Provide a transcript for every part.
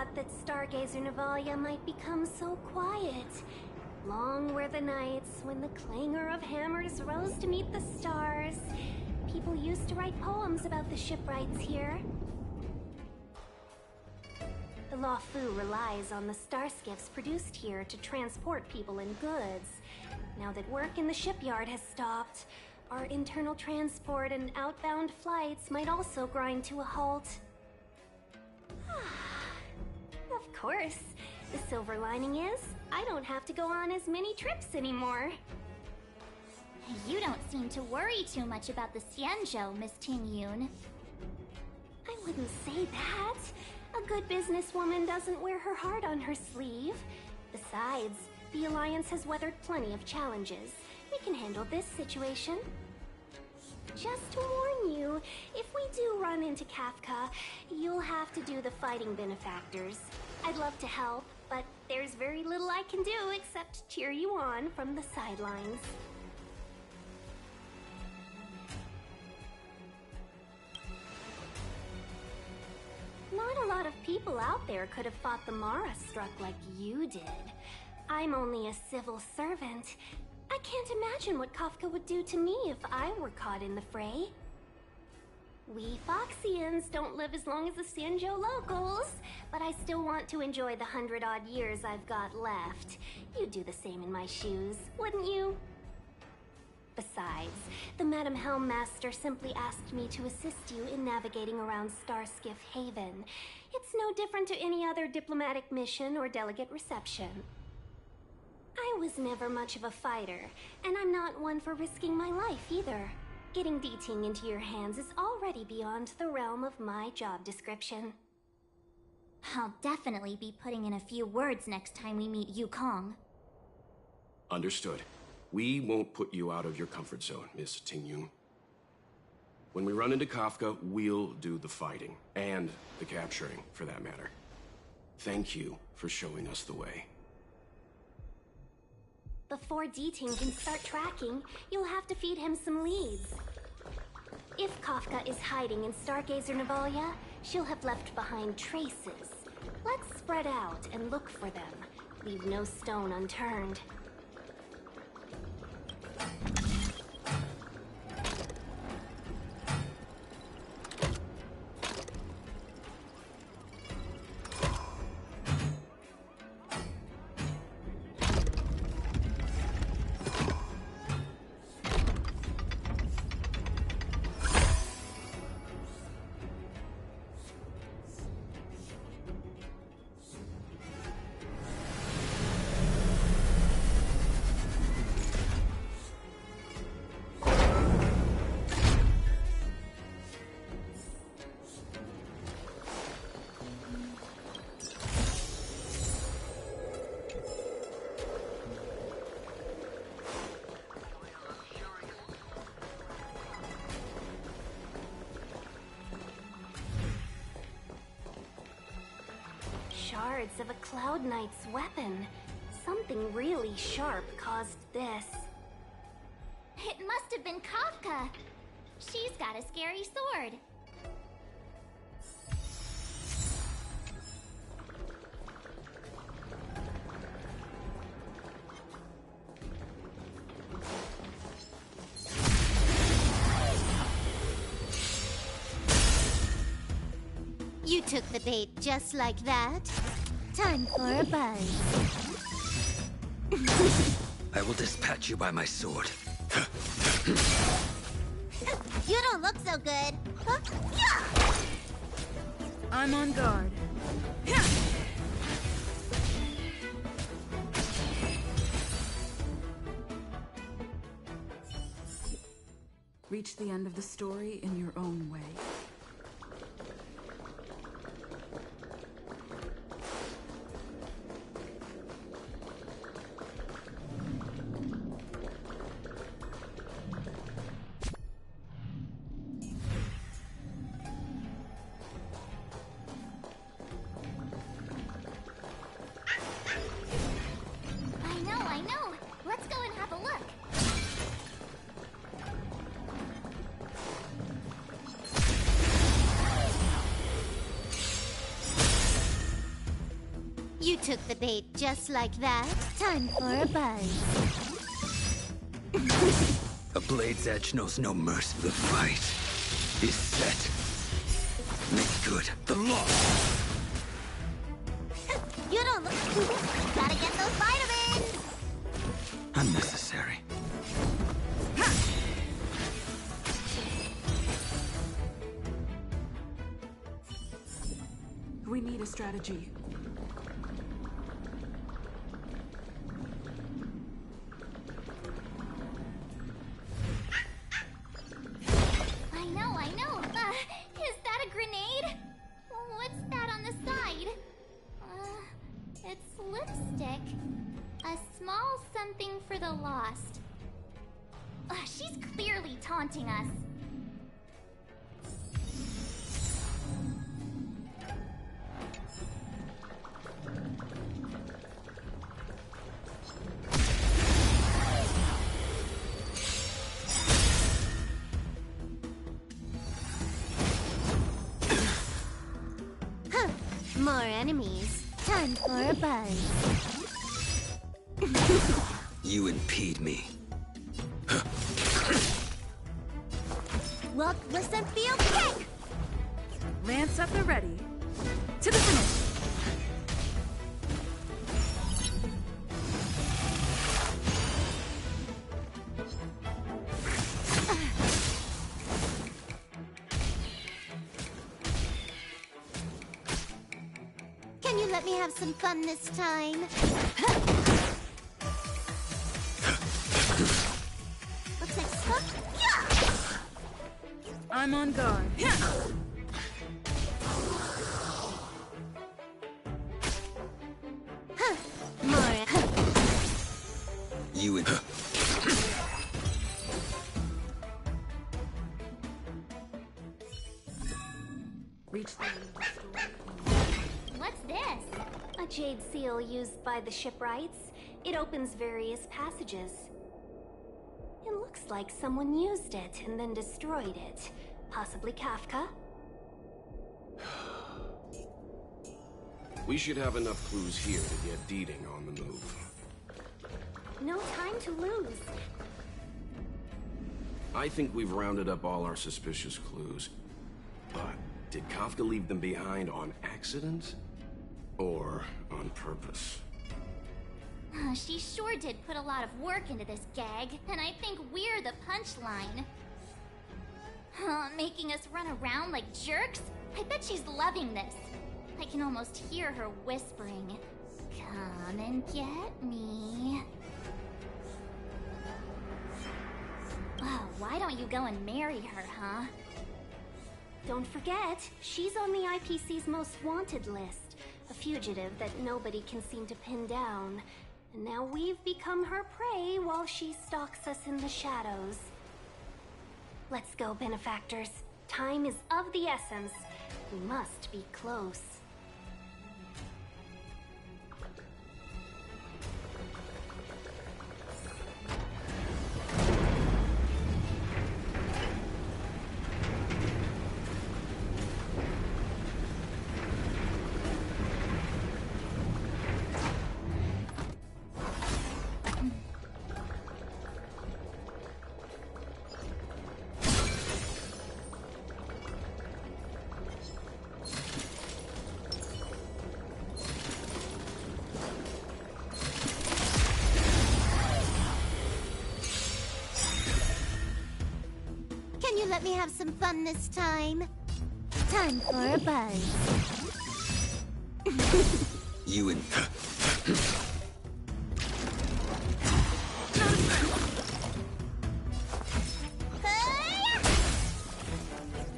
thought that Stargazer Navalia might become so quiet. Long were the nights when the clangor of hammers rose to meet the stars. People used to write poems about the shipwrights here. The Lawfu relies on the starskiffs produced here to transport people and goods. Now that work in the shipyard has stopped, our internal transport and outbound flights might also grind to a halt. Of course. The silver lining is, I don't have to go on as many trips anymore. You don't seem to worry too much about the Xianzhou, Miss Ting-Yun. I wouldn't say that. A good businesswoman doesn't wear her heart on her sleeve. Besides, the Alliance has weathered plenty of challenges. We can handle this situation. Just to warn you, if we do run into Kafka, you'll have to do the fighting benefactors. I'd love to help, but there's very little I can do except cheer you on from the sidelines. Not a lot of people out there could have fought the Mara struck like you did. I'm only a civil servant. I can't imagine what Kafka would do to me if I were caught in the fray. We Foxians don't live as long as the Xianzhou locals, but I still want to enjoy the 100-odd years I've got left. You'd do the same in my shoes, wouldn't you? Besides, the Madam Helmmaster simply asked me to assist you in navigating around Starskiff Haven. It's no different to any other diplomatic mission or delegate reception. I was never much of a fighter, and I'm not one for risking my life either. Getting D-Ting into your hands is already beyond the realm of my job description. I'll definitely be putting in a few words next time we meet Yukong. Understood. We won't put you out of your comfort zone, Miss Ting-Yun. When we run into Kafka, we'll do the fighting, and the capturing, for that matter. Thank you for showing us the way. Before D-Ting can start tracking, you'll have to feed him some leads. If Kafka is hiding in Stargazer Navalia, she'll have left behind traces. Let's spread out and look for them. Leave no stone unturned. Shards of a Cloud Knight's weapon. Something really sharp caused this. It must have been Kafka. She's got a scary sword. You took the bait just like that. Time for a buzz. I will dispatch you by my sword. You don't look so good. Huh? I'm on guard. Reach the end of the story in your own way. I know. Let's go and have a look. You took the bait just like that. Time for a buzz. A blade's edge knows no mercy. The fight is set. Make good the loss. You don't look... Gotta get those vitamins! Unnecessary. We need a strategy. I know. Is that a grenade? What's that on the side? It's lipstick. A small something for the lost. She's clearly taunting us. More enemies. Time for a buzz. You impede me. Walk, listen, feel, kick! Lance at the ready. To the finish. Can you let me have some fun this time? Looks like stuff. I'm on guard. More. You and Reach the end of the story. What's this? A jade seal used by the shipwrights. It opens various passages. It looks like someone used it and then destroyed it. Possibly Kafka? We should have enough clues here to get Deeding on the move. No time to lose. I think we've rounded up all our suspicious clues. But did Kafka leave them behind on accident? Or on purpose? She sure did put a lot of work into this gag, and I think we're the punchline. Making us run around like jerks? I bet she's loving this. I can almost hear her whispering, "Come and get me." Oh, why don't you go and marry her, huh? Don't forget, she's on the IPC's most wanted list. A fugitive that nobody can seem to pin down. And now we've become her prey while she stalks us in the shadows. Let's go, benefactors. Time is of the essence. We must be close. Can you let me have some fun this time? Time for a buzz. you and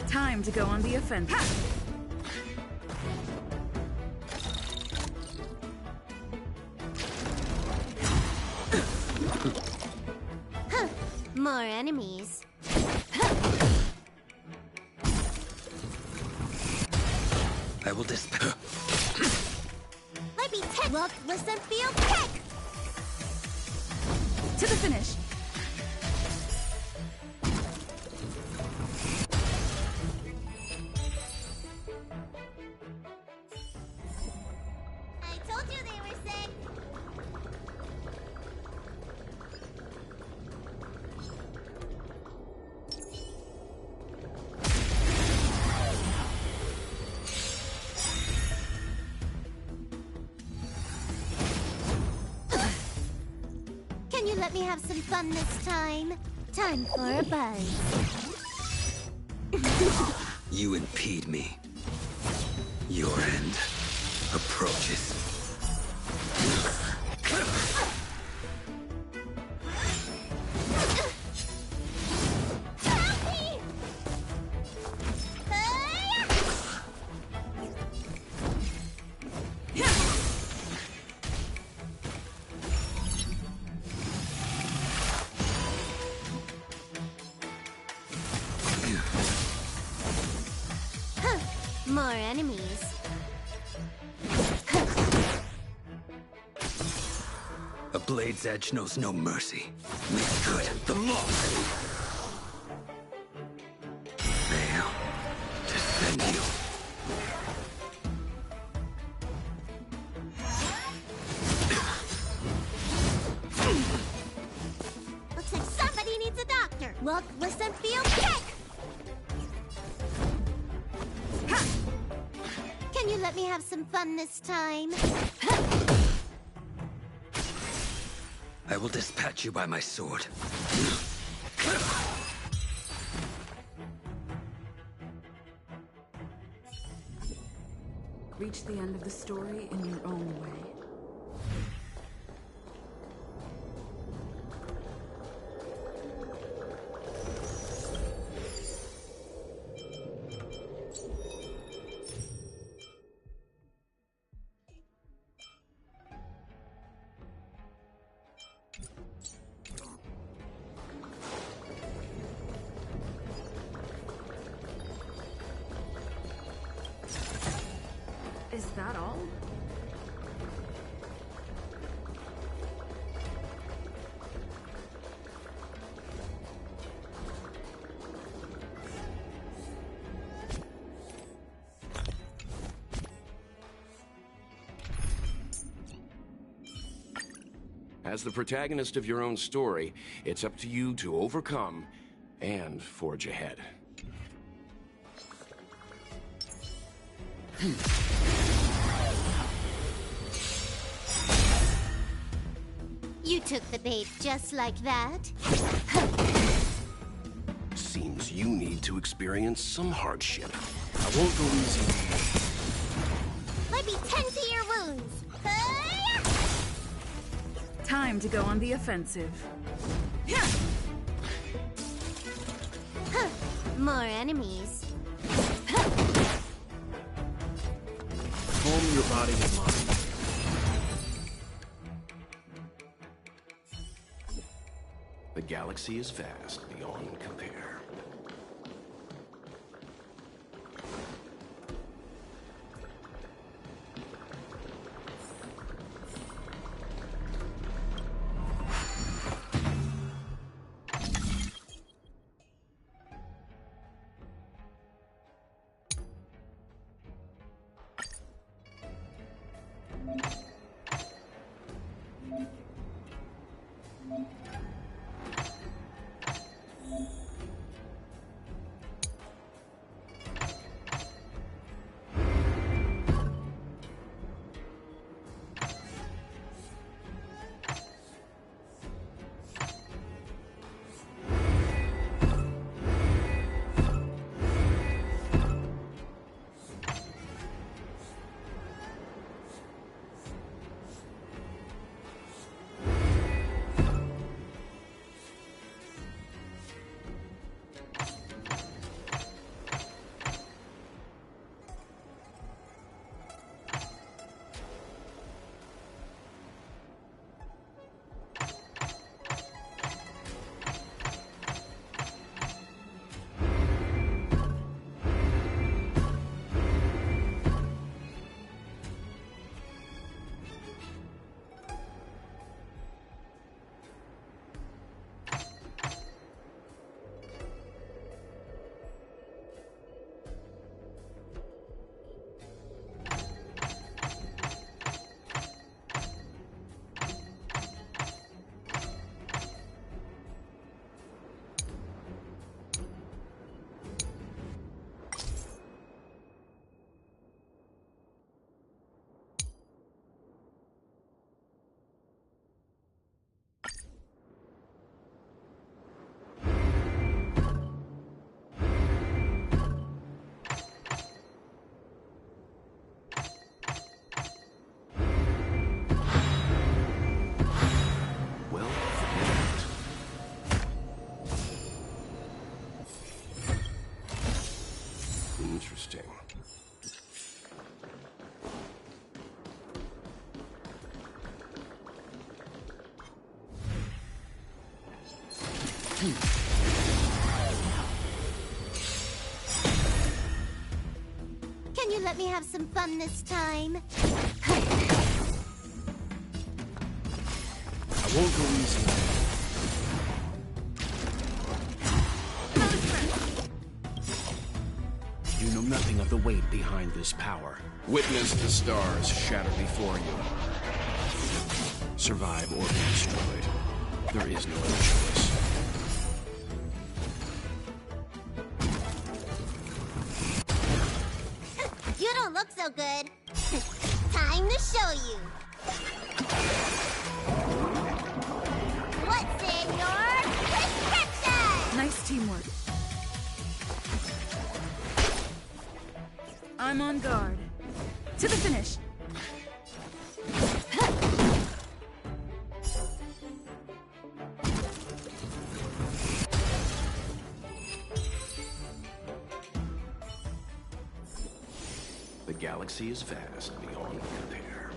Time to go on the offensive. More enemies. I will dispatch. Let me take. Look, listen, feel, kick! To the finish. I told you let me have some fun this time? Time for a buzz. You impede me. Your end approaches. More enemies. A blade's edge knows no mercy. Make good the loss. Now, to send you. Looks like somebody needs a doctor. Look, listen, feel, kick! Can you let me have some fun this time? I will dispatch you by my sword. Reach the end of the story in your own way. Is that all? As the protagonist of your own story, it's up to you to overcome and forge ahead. You took the bait just like that? Seems you need to experience some hardship. I won't go easy. Let me tend to your wounds. Time to go on the offensive. More enemies. Calm your body and mind. The galaxy is vast beyond compare. Can you let me have some fun this time? I won't go easy on you. You know nothing of the weight behind this power. Witness the stars shatter before you. Survive or be destroyed. There is no other choice. You don't look so good. Time to show you. What's in your prescription? Nice teamwork. I'm on guard. To the finish. The galaxy is vast beyond compare.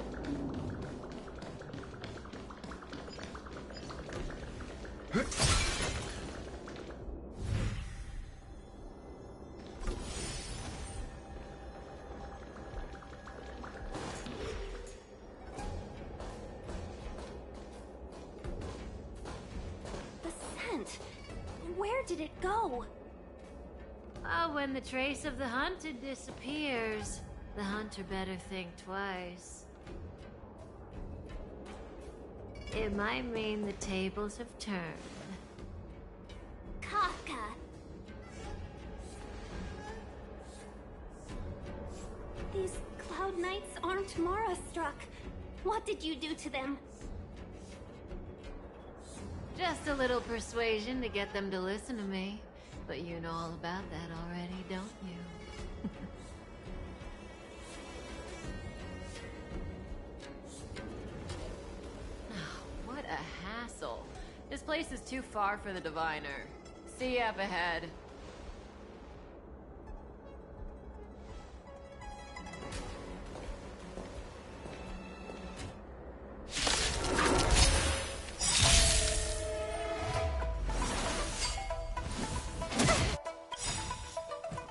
The scent. Where did it go? Oh, when the trace of the hunted disappears, the hunter better think twice. It might mean the tables have turned. Kafka. These Cloud Knights aren't Mara struck. What did you do to them? Just a little persuasion to get them to listen to me. But you know all about that already, don't you? What a hassle. This place is too far for the diviner. See you up ahead.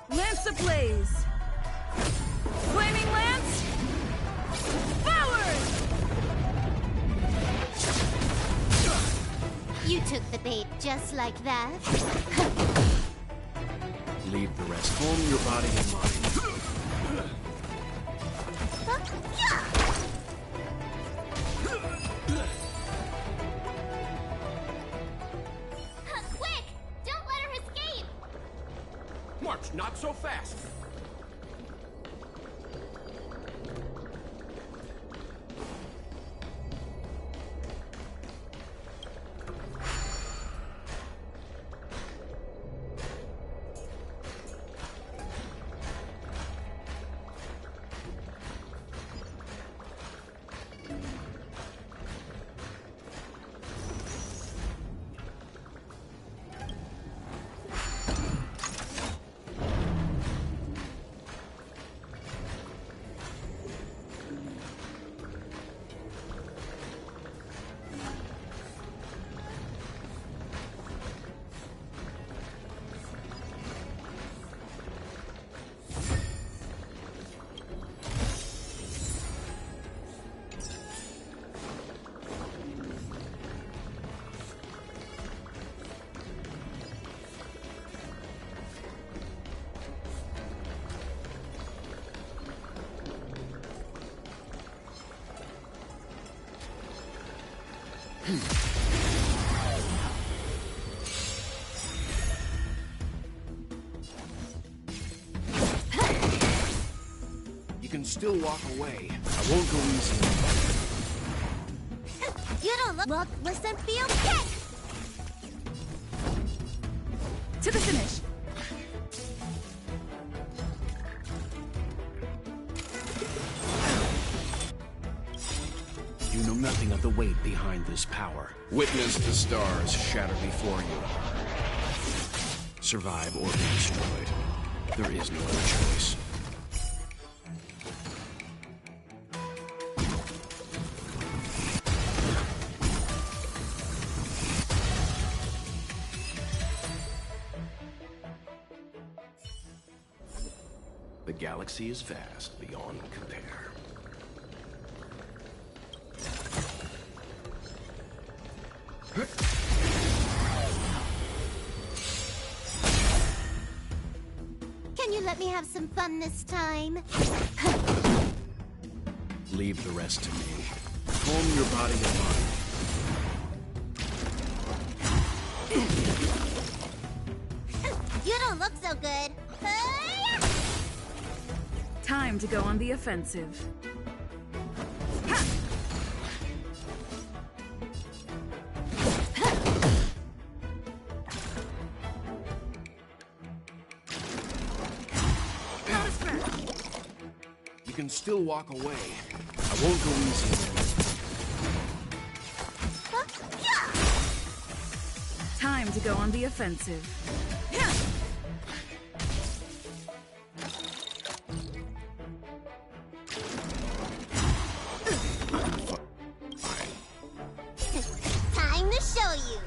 Lance ablaze! Flaming lance! Forward! You took the bait just like that. Leave the rest. Calm your body and mind. Quick! Don't let her escape! March, not so fast. You can still walk away. I won't go easy. You don't look, listen, feel, kick! To the finish. You know nothing of the weight behind this power. Witness the stars shatter before you. Survive or be destroyed. There is no other choice. The galaxy is vast beyond compare. Can you let me have some fun this time? Leave the rest to me. Calm your body and mind. You don't look so good. Time to go on the offensive. You can still walk away. I won't go easy. Time to go on the offensive. Time to show you.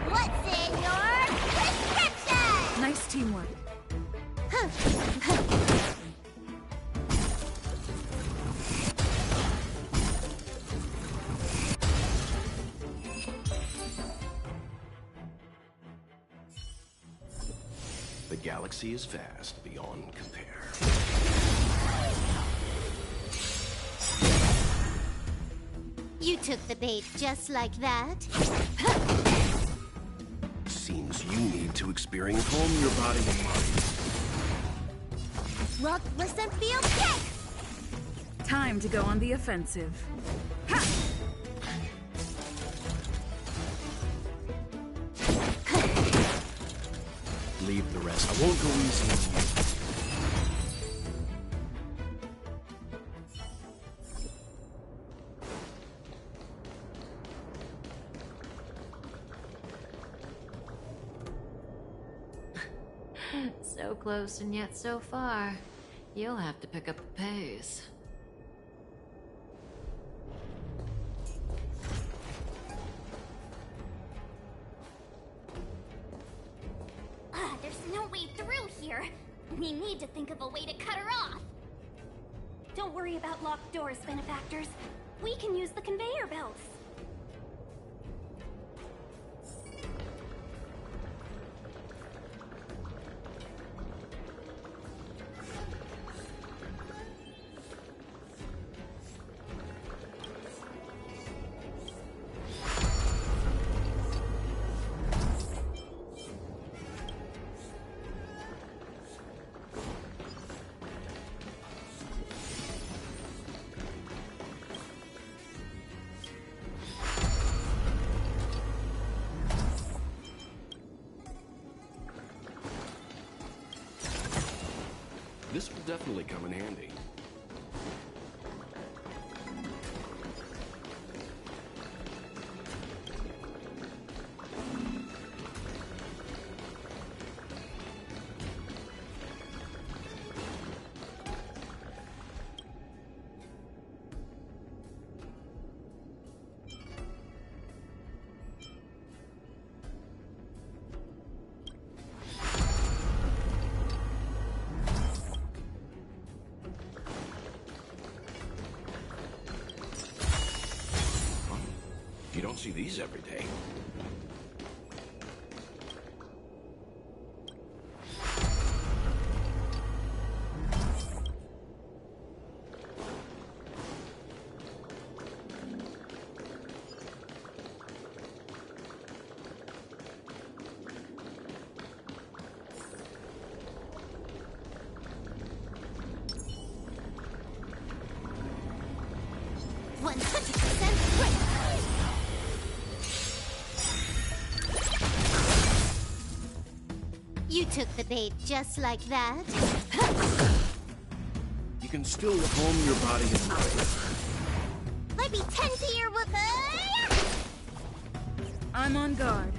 What's in your prescription? Nice teamwork. The galaxy is vast beyond compare. You took the bait just like that. Seems you need to experience calm your body and mind. Look, listen, feel, kick! Time to go on the offensive. Leave the rest. I won't go easy on you. So close and yet so far. You'll have to pick up the pace. There's no way through here. We need to think of a way to cut her off. Don't worry about locked doors, benefactors. We can use the conveyor belts. This will definitely come in handy. You don't see these every day. You took the bait just like that. You can still calm your body and mind. Let me tend to your wound. I'm on guard.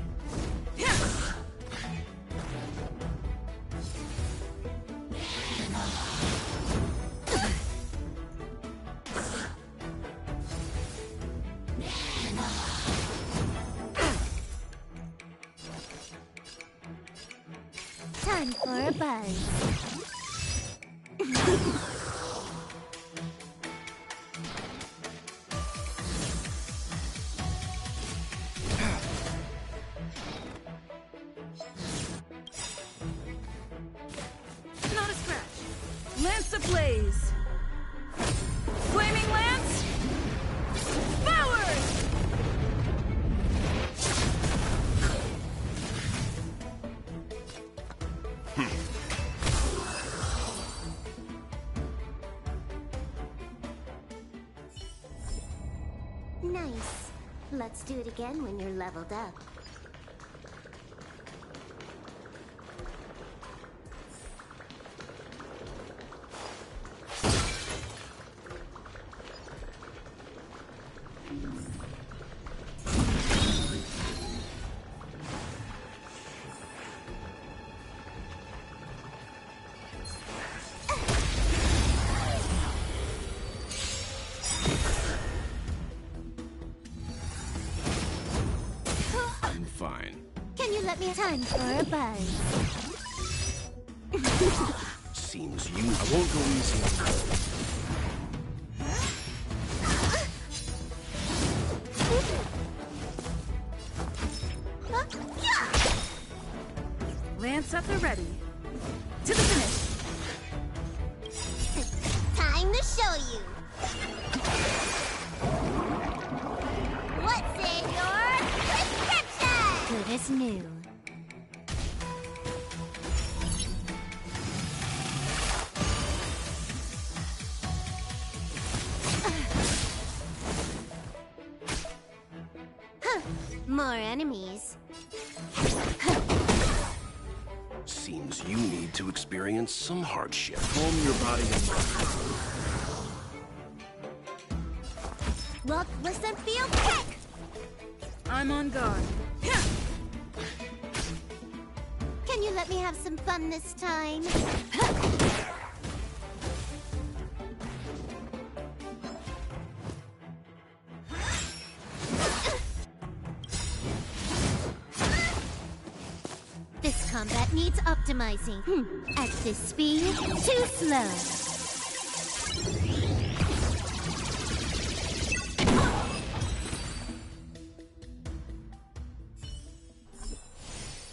Time Time for a buzz. Not a scratch. Lance ablaze. Flaming lance. Forward! Nice. Let's do it again when you're leveled up. I'm fine. Can you let me time for a buzz? Seems you. I won't go easy on you. Lance at the ready. To the finish. Time to show you. What's in your prescription? Good as new. More enemies. Seems you need to experience some hardship. Calm your body and mind. Look, listen, feel, kick! I'm on guard. Can you let me have some fun this time? This combat needs optimizing. At this speed, too slow.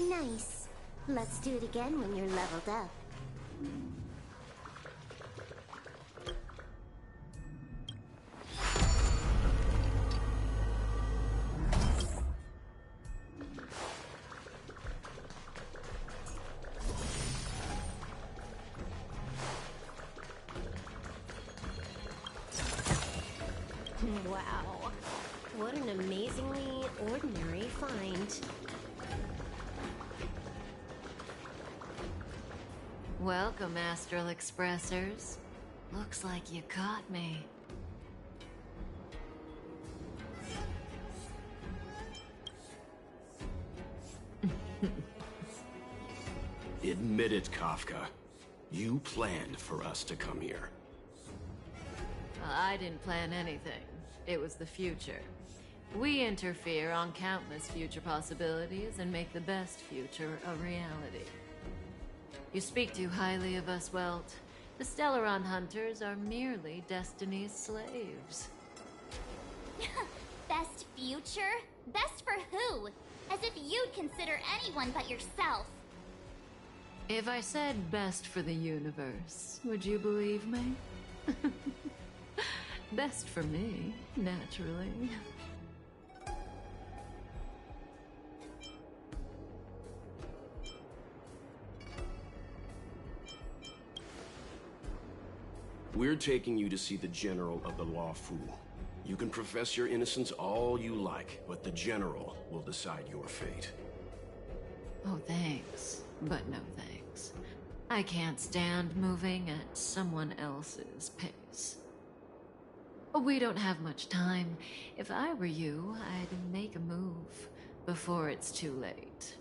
Nice. Let's do it again when you're leveled up. Wow. What an amazingly ordinary find. Welcome, Astral Expressors. Looks like you caught me. Admit it, Kafka. You planned for us to come here. I didn't plan anything. It was the future. We interfere on countless future possibilities and make the best future a reality. You speak too highly of us, Welt. The Stellaron Hunters are merely Destiny's slaves. Best future? Best for who? As if you'd consider anyone but yourself. If I said best for the universe, would you believe me? Best for me, naturally. We're taking you to see the General of the Law Fu. You can profess your innocence all you like, but the General will decide your fate. Oh, thanks. But no thanks. I can't stand moving at someone else's pace. We don't have much time. If I were you, I'd make a move before it's too late.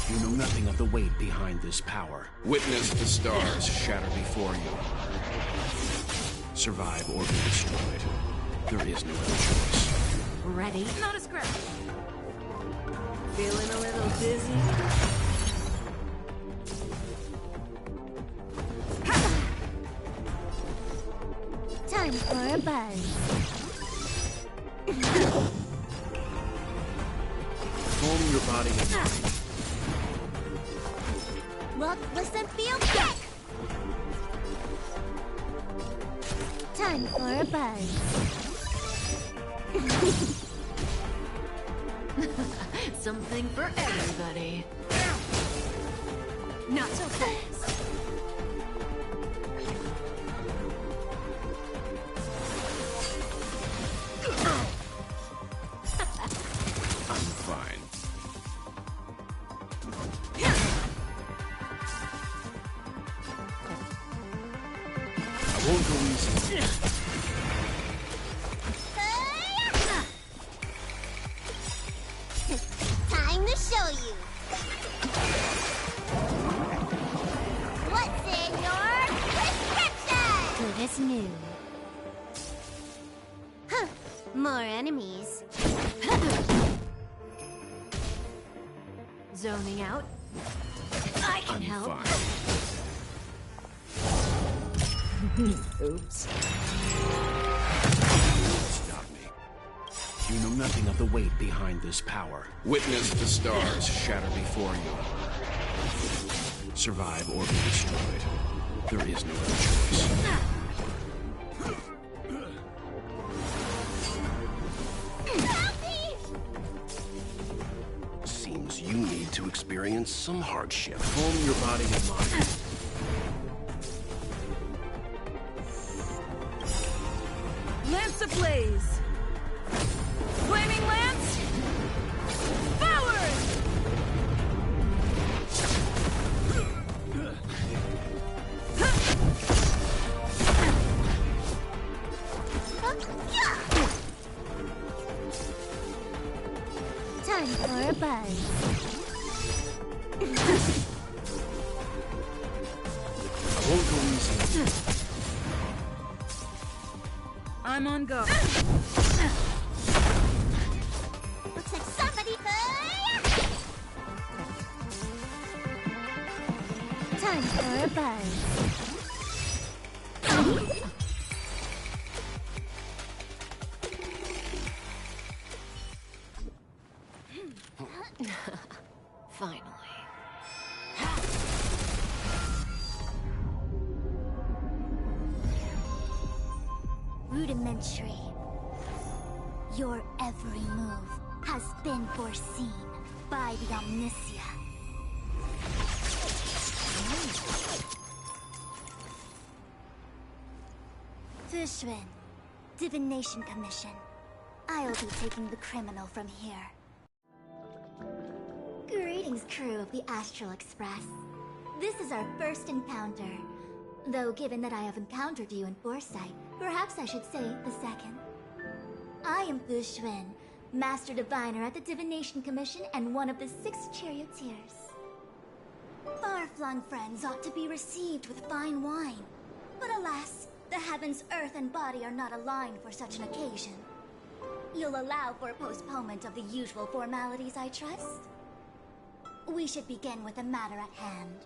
You know nothing of the weight behind this power. Witness the stars shatter before you. Survive or be destroyed. There is no other choice. Ready? Not a scratch. Feeling a little dizzy? Time for a buzz. Calm your body and mind. Walk, listen, feel, kick! Time for a buzz. Something for everybody. Not so fast. I'm fine. I won't go easy. Time to show you. What's in your prescription? Good as new. Huh. More enemies. Zoning out. I can I'm help. fine. Oops. Stop me. You know nothing of the weight behind this power. Witness the stars shatter before you. Survive or be destroyed. There is no other choice. Seems you need to experience some hardship. Calm your body and mind. Lance ablaze! Flaming lance! Forward! Time for a buzz. I won't go easy. I'm on go. Looks like somebody. Time for a buzz. Finally. Rudimentary. Your every move has been foreseen by the Omniscia. Fushun, Divination Commission. I'll be taking the criminal from here. Greetings, crew of the Astral Express. This is our first encounter. Though given that I have encountered you in foresight, perhaps I should say the second. I am Fushun, Master Diviner at the Divination Commission and one of the 6 charioteers. Far-flung friends ought to be received with fine wine. But alas, the heavens, earth, and body are not aligned for such an occasion. You'll allow for a postponement of the usual formalities, I trust? We should begin with the matter at hand.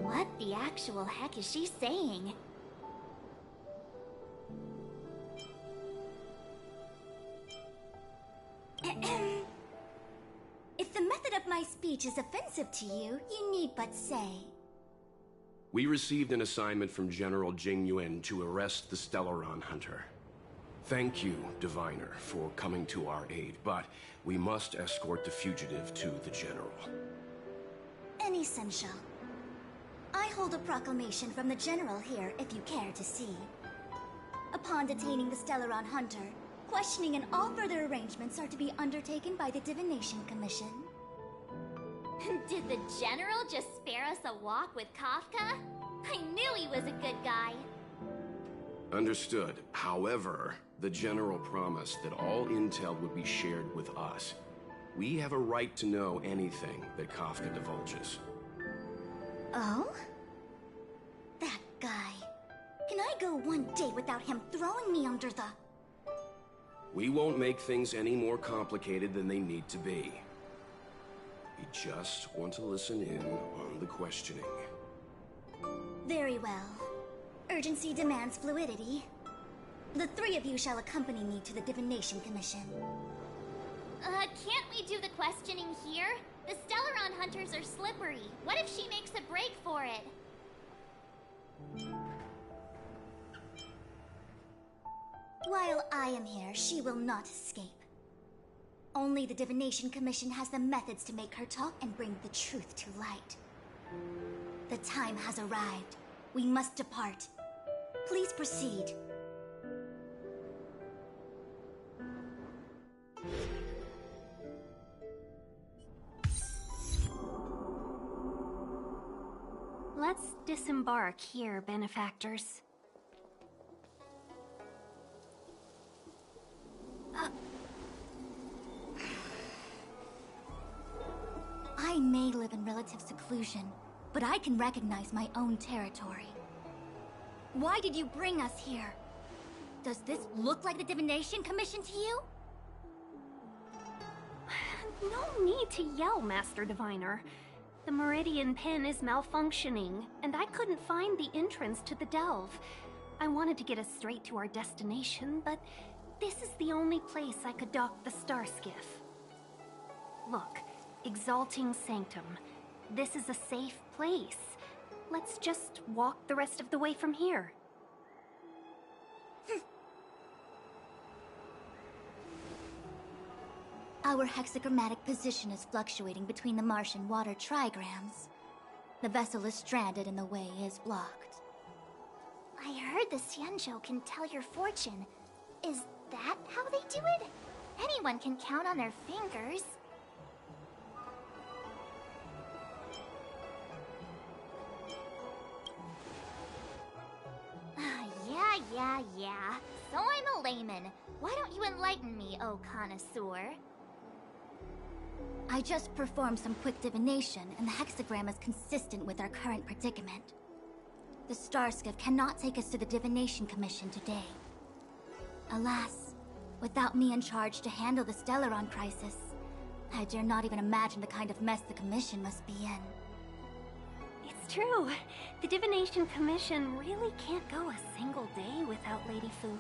What the actual heck is she saying? If the method of my speech is offensive to you, you need but say. We received an assignment from General Jing Yuan to arrest the Stellaron Hunter. Thank you, Diviner, for coming to our aid, but we must escort the fugitive to the General. Essential. I hold a proclamation from the General here, if you care to see. Upon detaining the Stellaron Hunter, questioning and all further arrangements are to be undertaken by the Divination Commission. Did the General just spare us a walk with Kafka? I knew he was a good guy. Understood. However, the General promised that all intel would be shared with us. We have a right to know anything that Kafka divulges. Oh? That guy. Can I go one day without him throwing me under the... We won't make things any more complicated than they need to be. We just want to listen in on the questioning. Very well. Urgency demands fluidity. The three of you shall accompany me to the Divination Commission. Can't we do the questioning here? The Stellaron hunters are slippery. What if she makes a break for it? While I am here, she will not escape. Only the Divination Commission has the methods to make her talk and bring the truth to light. The time has arrived. We must depart. Please proceed. Let's disembark here, benefactors. I may live in relative seclusion, but I can recognize my own territory. Why did you bring us here? Does this look like the Divination Commission to you? No need to yell, Master Diviner. The Meridian Pin is malfunctioning, and I couldn't find the entrance to the delve. I wanted to get us straight to our destination, but this is the only place I could dock the star skiff. Look, Exalting Sanctum. This is a safe place. Let's just walk the rest of the way from here. Our hexagrammatic position is fluctuating between the Martian water trigrams. The vessel is stranded and the way is blocked. I heard the Xianzhou can tell your fortune. Is that how they do it? Anyone can count on their fingers. Yeah. So I'm a layman. Why don't you enlighten me, oh connoisseur? I just performed some quick divination, and the hexagram is consistent with our current predicament. The Starskiff cannot take us to the Divination Commission today. Alas, without me in charge to handle the Stellaron crisis, I dare not even imagine the kind of mess the Commission must be in. It's true. The Divination Commission really can't go a single day without Lady Fu.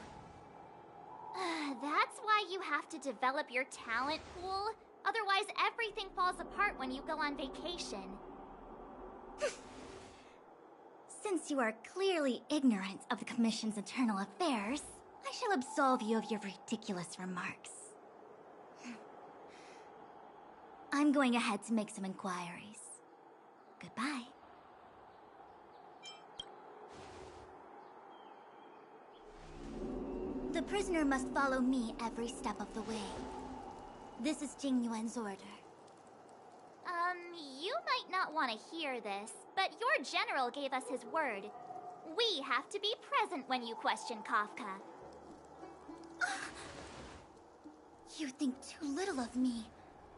That's why you have to develop your talent pool. Otherwise, everything falls apart when you go on vacation. Since you are clearly ignorant of the Commission's internal affairs, I shall absolve you of your ridiculous remarks. I'm going ahead to make some inquiries. Goodbye. The prisoner must follow me every step of the way. This is Jing Yuan's order. You might not want to hear this, but your general gave us his word. We have to be present when you question Kafka. You think too little of me.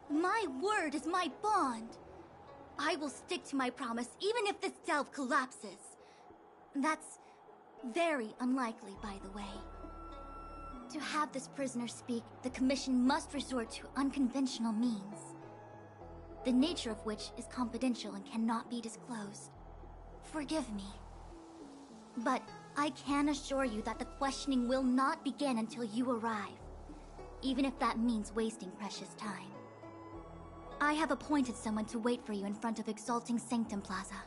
My word is my bond. I will stick to my promise even if this delve collapses. That's very unlikely, by the way. To have this prisoner speak, the Commission must resort to unconventional means, the nature of which is confidential and cannot be disclosed. Forgive me. But I can assure you that the questioning will not begin until you arrive, even if that means wasting precious time. I have appointed someone to wait for you in front of Exalting Sanctum Plaza.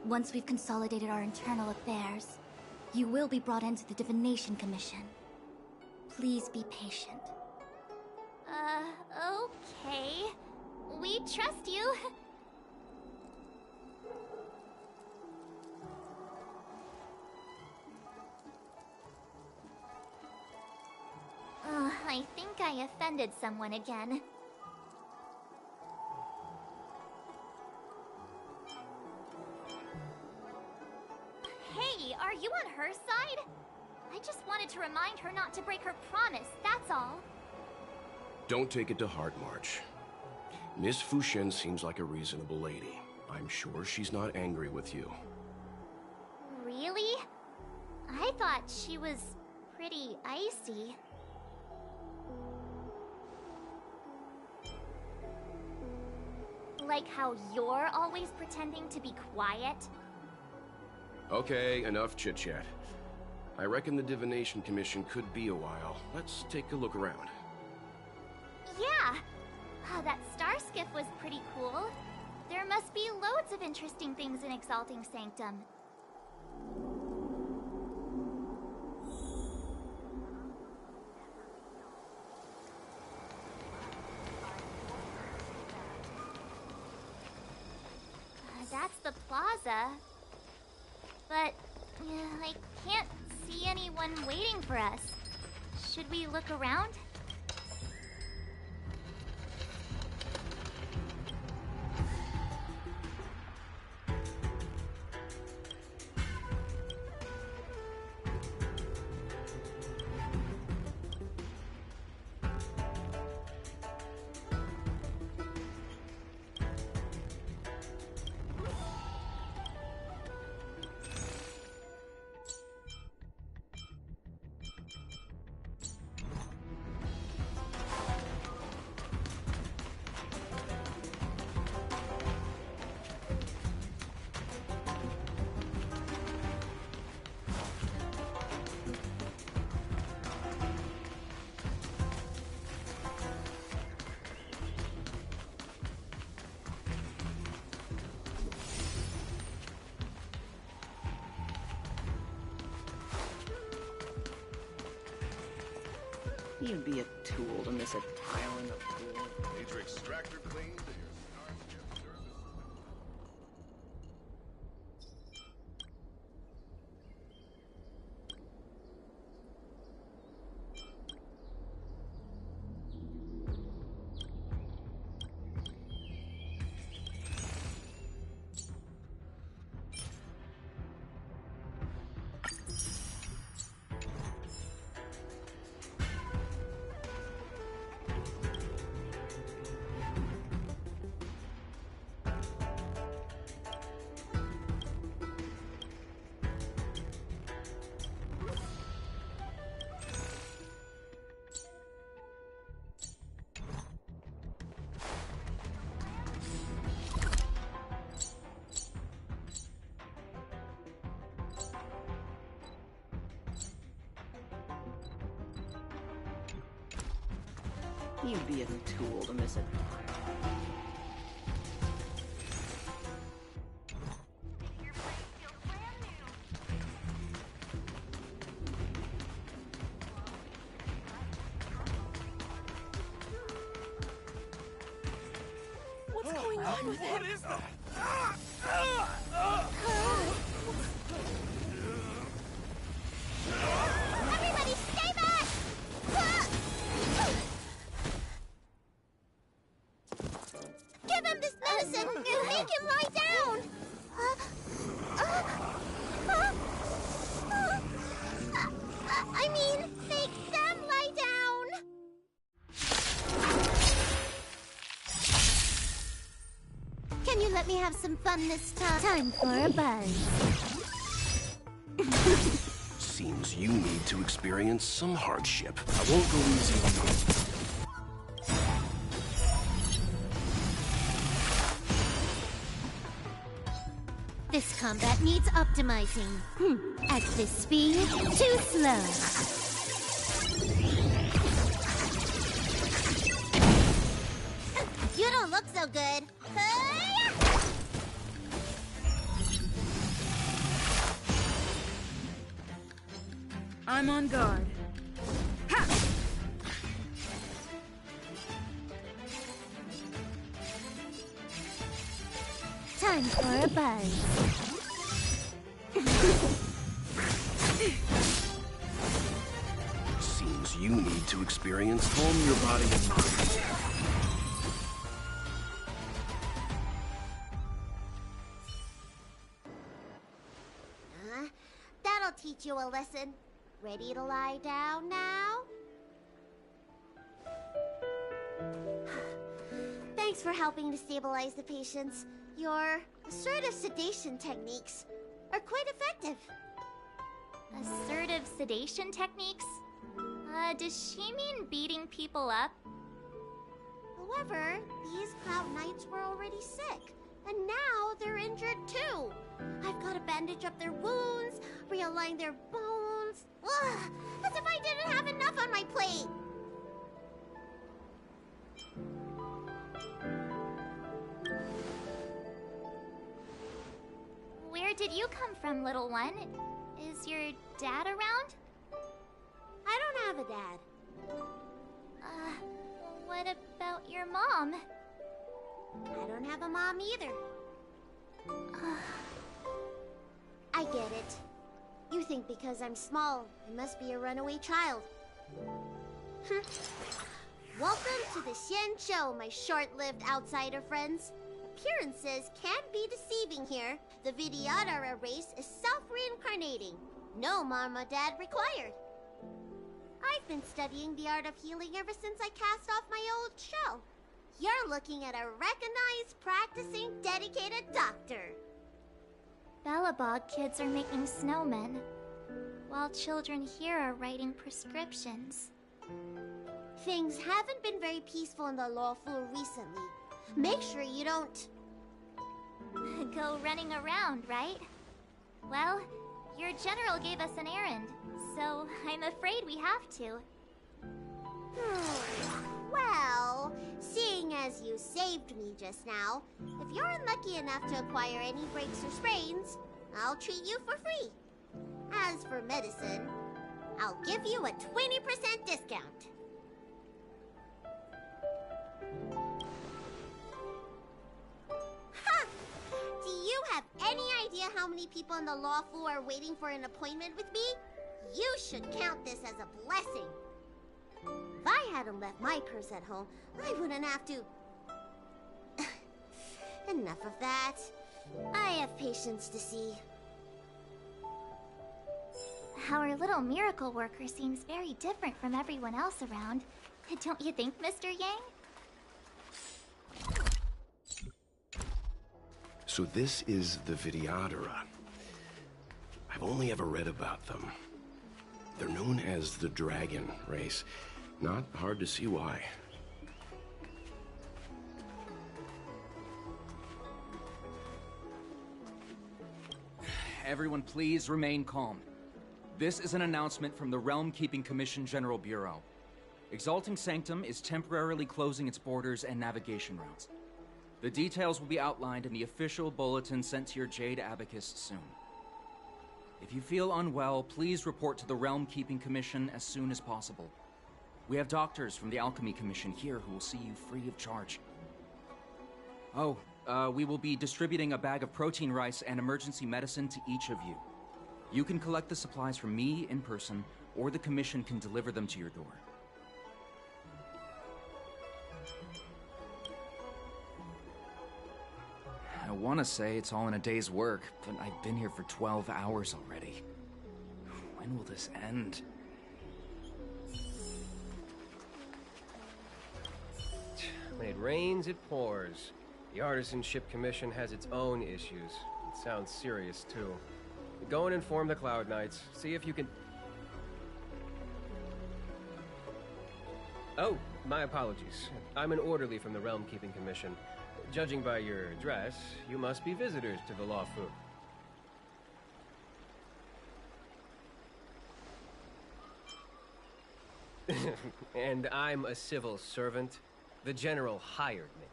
Once we've consolidated our internal affairs, you will be brought into the Divination Commission. Please be patient. Okay. We trust you. I think I offended someone again. Hey, are you on her side? I just wanted to remind her not to break her promise, that's all. Don't take it to heart, March. Miss Fushen seems like a reasonable lady. I'm sure she's not angry with you. Really? I thought she was pretty icy. Like how you're always pretending to be quiet? Okay, enough chit-chat. I reckon the Divination Commission could be a while. Let's take a look around. Yeah! That star skiff was pretty cool. There must be loads of interesting things in Exalting Sanctum. That's the plaza. But I can't see anyone waiting for us. Should we look around? You'd be a tool to miss a tile in the pool. Need your extractor cleaned and your Starscape service. You'd be a tool to miss a tile. What's going on with him? What is that? Everybody stay back! Give him this medicine and make him lie down! I mean, make them lie down! Can you let me have some fun this time? Time for a buzz. Seems you need to experience some hardship. I won't go easy on you. This combat needs optimizing. At this speed, too slow. You don't look so good. I'm on guard. Ha! Time for a buzz. Seems you need to experience calm your body and mind. That'll teach you a lesson. Ready to lie down now? for helping to stabilize the patients. Your assertive sedation techniques are quite effective. Assertive sedation techniques? Does she mean beating people up? However, these Cloud Knights were already sick, and now they're injured too. I've got to bandage up their wounds, realign their bones. Ugh, as if I didn't have enough on my plate. Where did you come from, little one? Is your dad around? I don't have a dad. What about your mom? I don't have a mom either. I get it. You think because I'm small, I must be a runaway child. Welcome to the Xian Show, my short-lived outsider friends. Appearances can be deceiving here. The Vidyadhara race is self-reincarnating. No mom or dad required. I've been studying the art of healing ever since I cast off my old shell. You're looking at a recognized, practicing, dedicated doctor. Bellabog kids are making snowmen, while children here are writing prescriptions. Things haven't been very peaceful in the Lawful recently. Make sure you don't... Go running around, right? Well, your general gave us an errand, so I'm afraid we have to. Well, seeing as you saved me just now, if you're unlucky enough to acquire any breaks or sprains, I'll treat you for free. As for medicine, I'll give you a 20% discount. Ha! Do you have any idea how many people in the law school are waiting for an appointment with me? You should count this as a blessing. If I hadn't left my purse at home, I wouldn't have to... Enough of that. I have patients to see. Our little miracle worker seems very different from everyone else around. Don't you think, Mr. Yang? So this is the Vidyadhara. I've only ever read about them. They're known as the Dragon race. Not hard to see why. Everyone please remain calm. This is an announcement from the Realm Keeping Commission General Bureau. Exalting Sanctum is temporarily closing its borders and navigation routes. The details will be outlined in the official bulletin sent to your Jade Abacus soon. If you feel unwell, please report to the Realm Keeping Commission as soon as possible. We have doctors from the Alchemy Commission here who will see you free of charge. Oh, we will be distributing a bag of protein rice and emergency medicine to each of you. You can collect the supplies from me in person, or the Commission can deliver them to your door. I want to say it's all in a day's work, but I've been here for 12 hours already. When will this end? When it rains, it pours. The Artisanship Commission has its own issues. It sounds serious, too. Go and inform the Cloud Knights. See if you can... Oh, my apologies. I'm an orderly from the Realm Keeping Commission. Judging by your dress, you must be visitors to the Law Fu. And I'm a civil servant. The General hired me.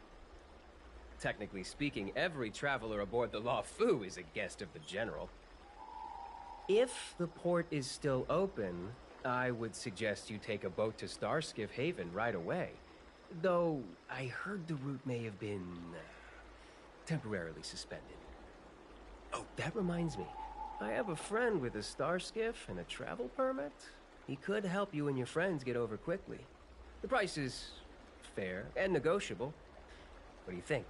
Technically speaking, every traveler aboard the Law Fu is a guest of the General. If the port is still open, I would suggest you take a boat to Starskiff Haven right away. Though, I heard the route may have been... temporarily suspended. Oh, that reminds me. I have a friend with a Starskiff and a travel permit. He could help you and your friends get over quickly. The price is fair and negotiable. What do you think?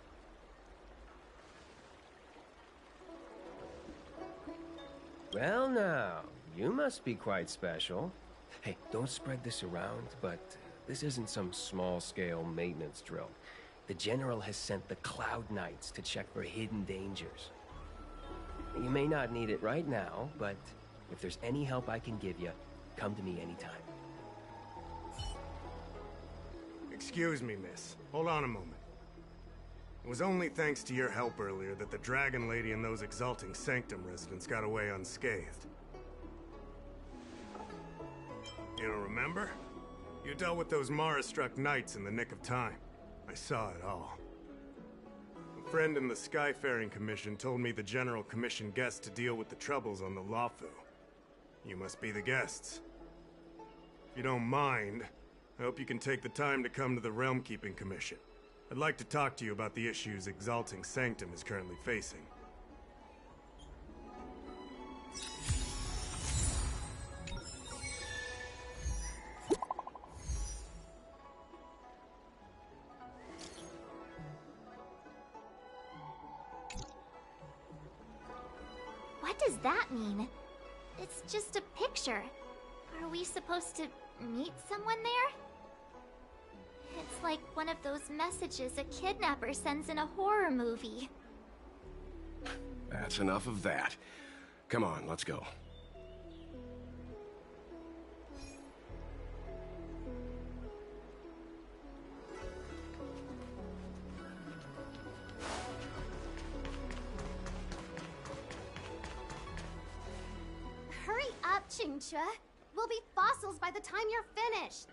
Well now, you must be quite special. Hey, don't spread this around, but this isn't some small-scale maintenance drill. The General has sent the Cloud Knights to check for hidden dangers. You may not need it right now, but if there's any help I can give you, come to me anytime. Excuse me, miss. Hold on a moment. It was only thanks to your help earlier that the Dragon Lady and those Exalting Sanctum residents got away unscathed. You don't remember? You dealt with those Mara-struck knights in the nick of time. I saw it all. A friend in the Skyfaring Commission told me the General commissioned guests to deal with the troubles on the Lafu. You must be the guests. If you don't mind, I hope you can take the time to come to the Realm Keeping Commission. I'd like to talk to you about the issues Exalting Sanctum is currently facing. What does that mean? It's just a picture. Are we supposed to meet someone there? It's like one of those messages a kidnapper sends in a horror movie. That's enough of that. Come on, let's go. Hurry up, Chingcha. We'll be fossils by the time you're finished.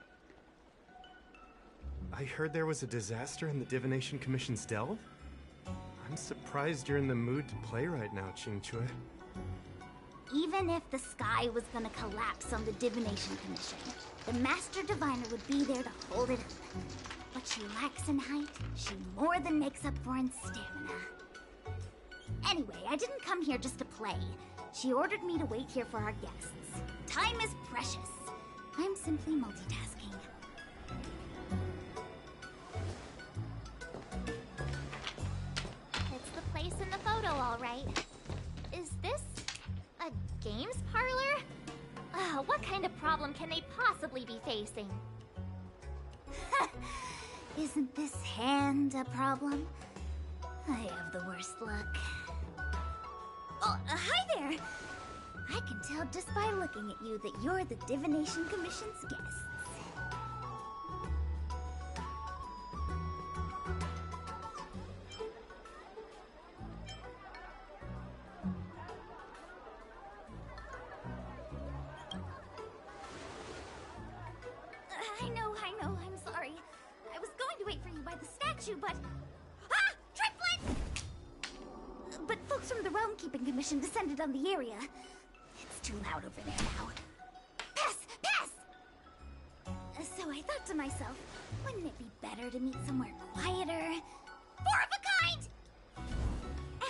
I heard there was a disaster in the Divination Commission's delve? I'm surprised you're in the mood to play right now, Qingque. Even if the sky was gonna collapse on the Divination Commission, the Master Diviner would be there to hold it up. What she lacks in height, she more than makes up for in stamina. Anyway, I didn't come here just to play. She ordered me to wait here for our guests. Time is precious. I'm simply multitasking. It's the place in the photo, all right. Is this a games parlor? What kind of problem can they possibly be facing? Isn't this hand a problem? I have the worst luck. Oh, hi there! I can tell just by looking at you that you're the Divination Commission's guests. I know, I'm sorry. I was going to wait for you by the statue, but... Ah! Triplets! But folks from the Realm Keeping Commission descended on the area. It's too loud over there now. Pass! Pass! So I thought to myself, wouldn't it be better to meet somewhere quieter? Four of a kind!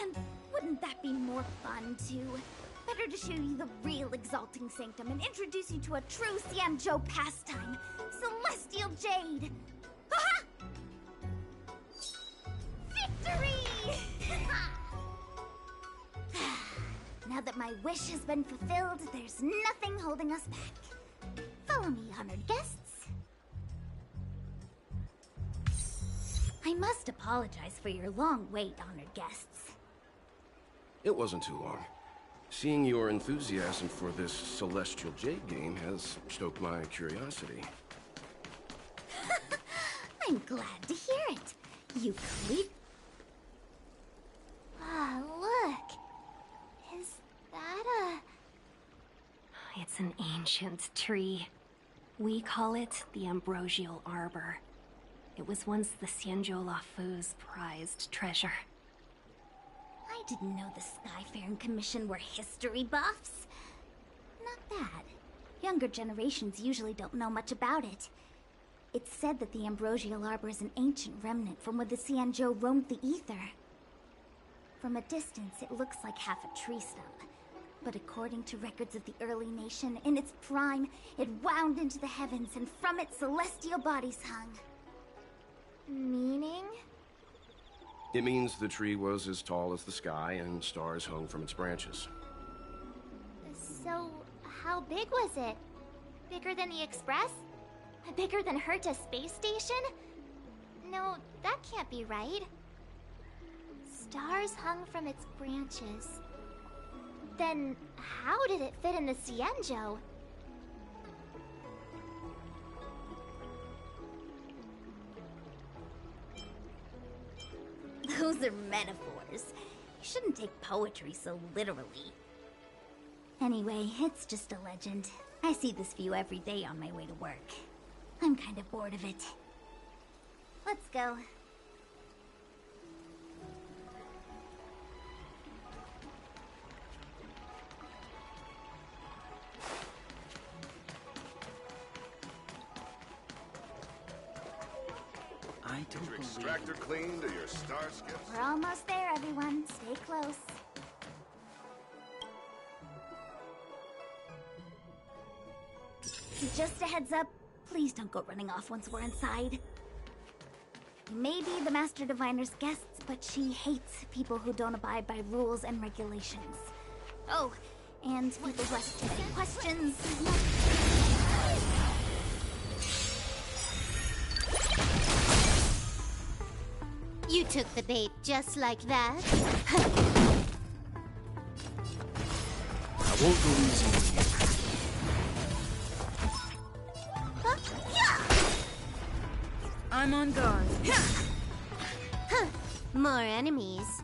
And wouldn't that be more fun, too? Better to show you the real Exalting Sanctum and introduce you to a true Xianzhou pastime, Celestial Jade! Aha! Victory! Now that my wish has been fulfilled, there's nothing holding us back. Follow me, honored guests. I must apologize for your long wait, honored guests. It wasn't too long. Seeing your enthusiasm for this Celestial Jade game has stoked my curiosity. I'm glad to hear it. You creep. Ah, look. Is that It's an ancient tree. We call it the Ambrosial Arbor. It was once the Xianzhou Lafu's prized treasure. I didn't know the Skyfaring Commission were history buffs. Not bad. Younger generations usually don't know much about it. It's said that the Ambrosial Arbor is an ancient remnant from when the Xianzhou roamed the ether. From a distance, it looks like half a tree stump. But according to records of the early nation, in its prime, it wound into the heavens and from it celestial bodies hung. meaning? It means the tree was as tall as the sky and stars hung from its branches. So, how big was it? Bigger than the Express? Bigger than Herta Space Station? No, that can't be right. Stars hung from its branches. Then, how did it fit in the Xianzhou? Those are metaphors. You shouldn't take poetry so literally. Anyway, it's just a legend. I see this view every day on my way to work. I'm kind of bored of it. Let's go. I Get don't your believe extractor cleaned or your star skips? We're almost there, everyone. Stay close. Just a heads up, please don't go running off once we're inside. You may be the Master Diviner's guests, but she hates people who don't abide by rules and regulations. Oh, and people who ask too many questions. You took the bait just like that. I won't go easy on you. I'm on guard. More enemies.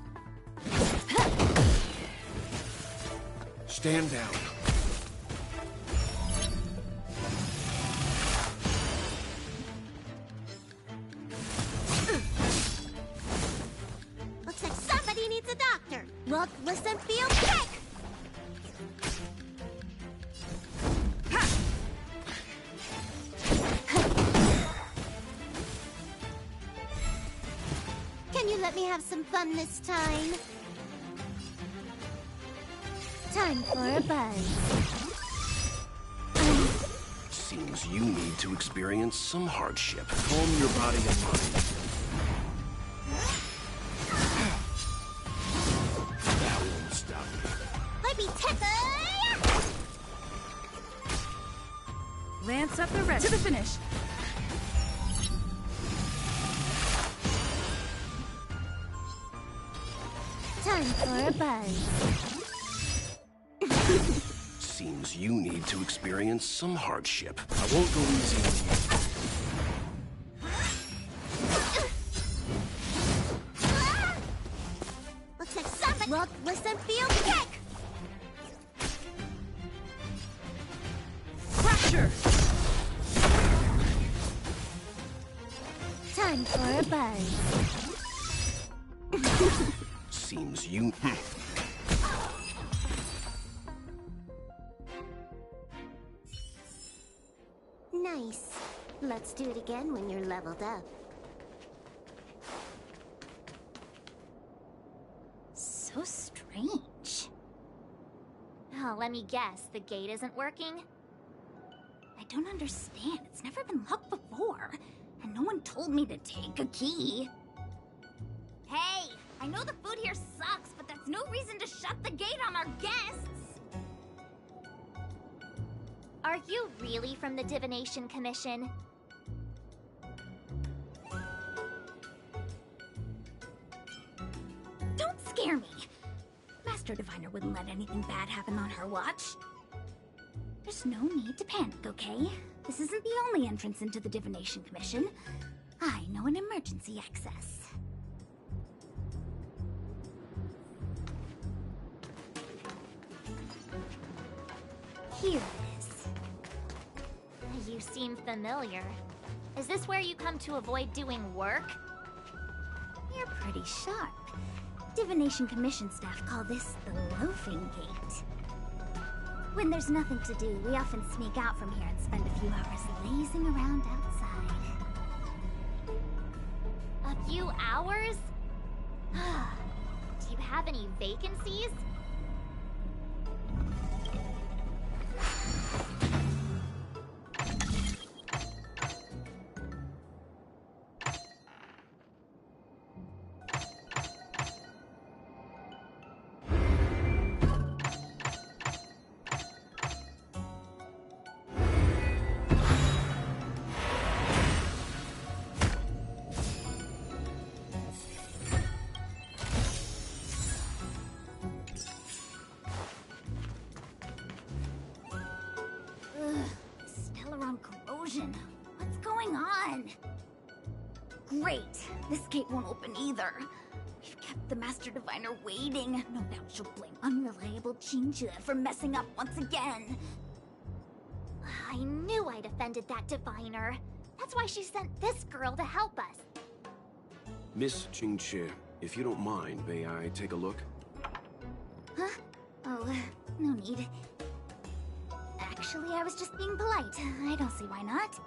Stand down. Looks like somebody needs a doctor. Look, listen, feel, kick! Can you let me have some fun this time? Time for a buzz. Seems you need to experience some hardship. Calm your body and mind. That won't stop me. Let me tickle! Lance up the rest. To the finish. Time for a buzz. Seems you need to experience some hardship. I won't go easy on you. Looks like somebody... Look, listen, feel, kick! Fracture. Time for a buzz. Seems you... Nice. Let's do it again when you're leveled up. So strange. Oh, let me guess. The gate isn't working? I don't understand. It's never been locked before. And no one told me to take a key. Hey! I know the food here sucks, but that's no reason to shut the gate on our guests! Are you really from the Divination Commission? Don't scare me! Master Diviner wouldn't let anything bad happen on her watch. There's no need to panic, okay? This isn't the only entrance into the Divination Commission. I know an emergency access. Here it is. You seem familiar. Is this where you come to avoid doing work? You're pretty sharp. Divination Commission staff call this the loafing gate. When there's nothing to do, we often sneak out from here and spend a few hours lazing around outside. A few hours? Do you have any vacancies? Great! This gate won't open either. We've kept the Master Diviner waiting. No doubt she'll blame unreliable Qingzhe for messing up once again. I knew I'd offended that diviner. That's why she sent this girl to help us. Miss Qingzhe, if you don't mind, may I take a look? Huh? Oh, no need. Actually, I was just being polite. I don't see why not.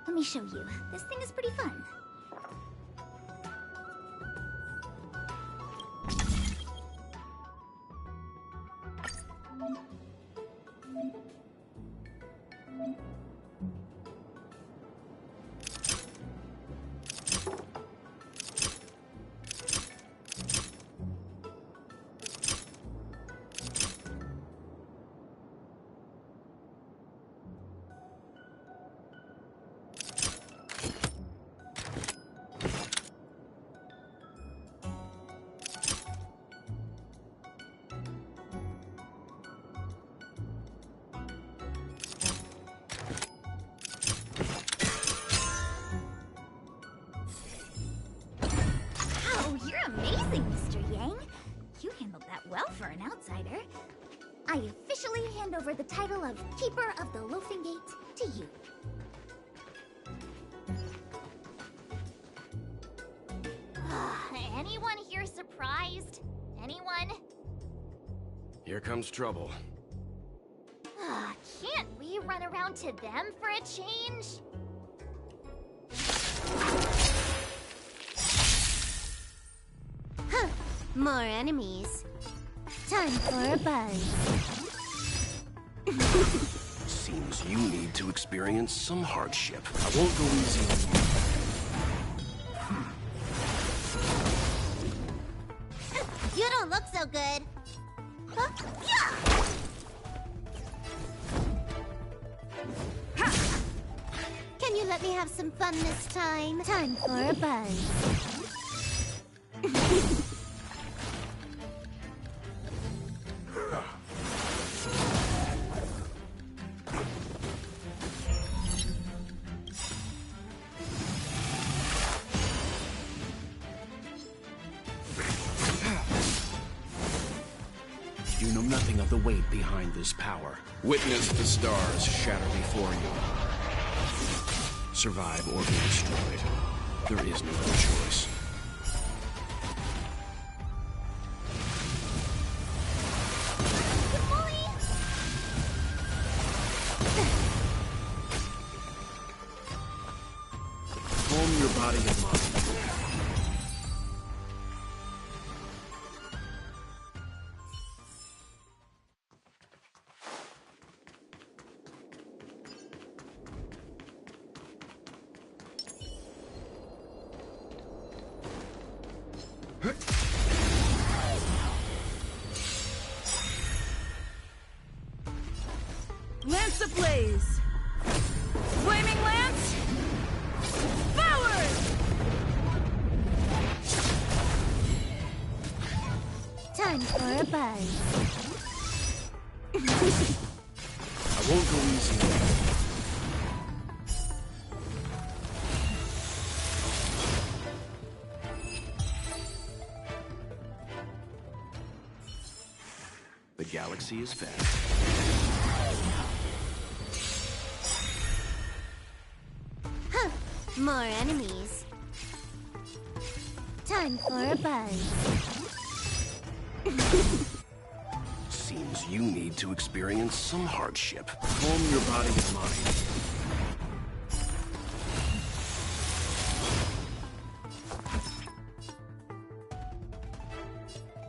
Let me show you. This thing is pretty fun. Amazing, Mr. Yang. You handled that well for an outsider. I officially hand over the title of Keeper of the Loafing Gate to you. Anyone here surprised? Anyone? Here comes trouble. Can't we run around to them for a change? More enemies. Time for a buzz. Seems you need to experience some hardship. I won't go easy on you. You don't look so good. Can you let me have some fun this time? Time for a buzz. You know nothing of the weight behind this power. Witness the stars shatter before you. Survive or be destroyed. There is no other choice. Calm your body and mind. Lance ablaze! Flaming lance! Forward! Time for a buzz. I won't go easy on you. The galaxy is fed. More enemies. Time for a buzz. Seems you need to experience some hardship. Calm your body and mind.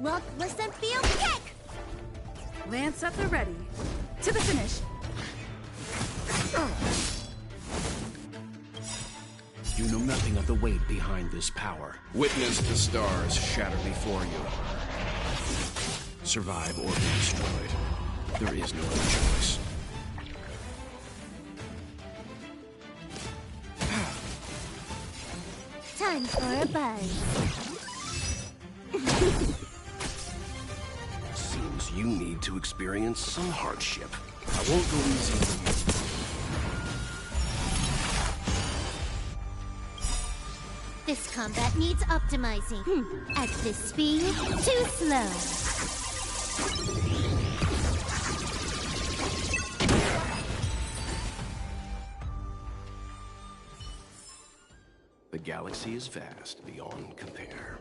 Look, listen, feel, kick! Lance at the ready. To the finish. You know nothing of the weight behind this power. Witness the stars shatter before you. Survive or be destroyed. There is no other choice. Time for a buzz. Seems you need to experience some hardship. I won't go easy on you. This combat needs optimizing. At this speed, too slow. The galaxy is vast beyond compare.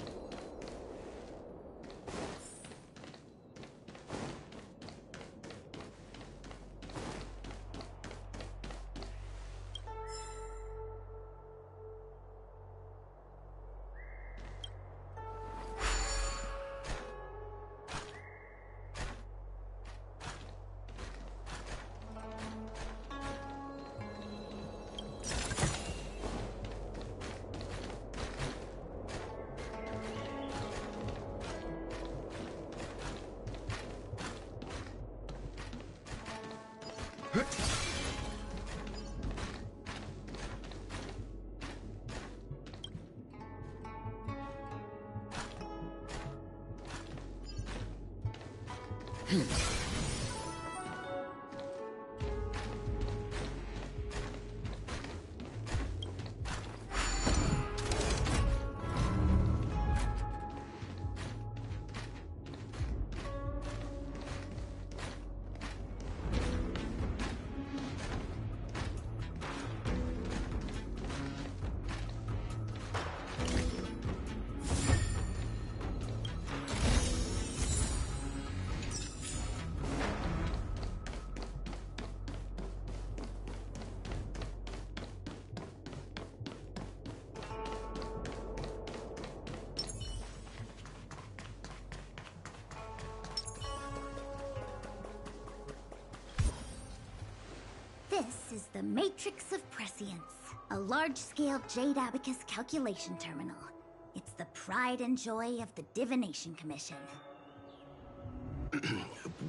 This is the Matrix of Prescience, a large-scale Jade Abacus calculation terminal. It's the pride and joy of the Divination Commission.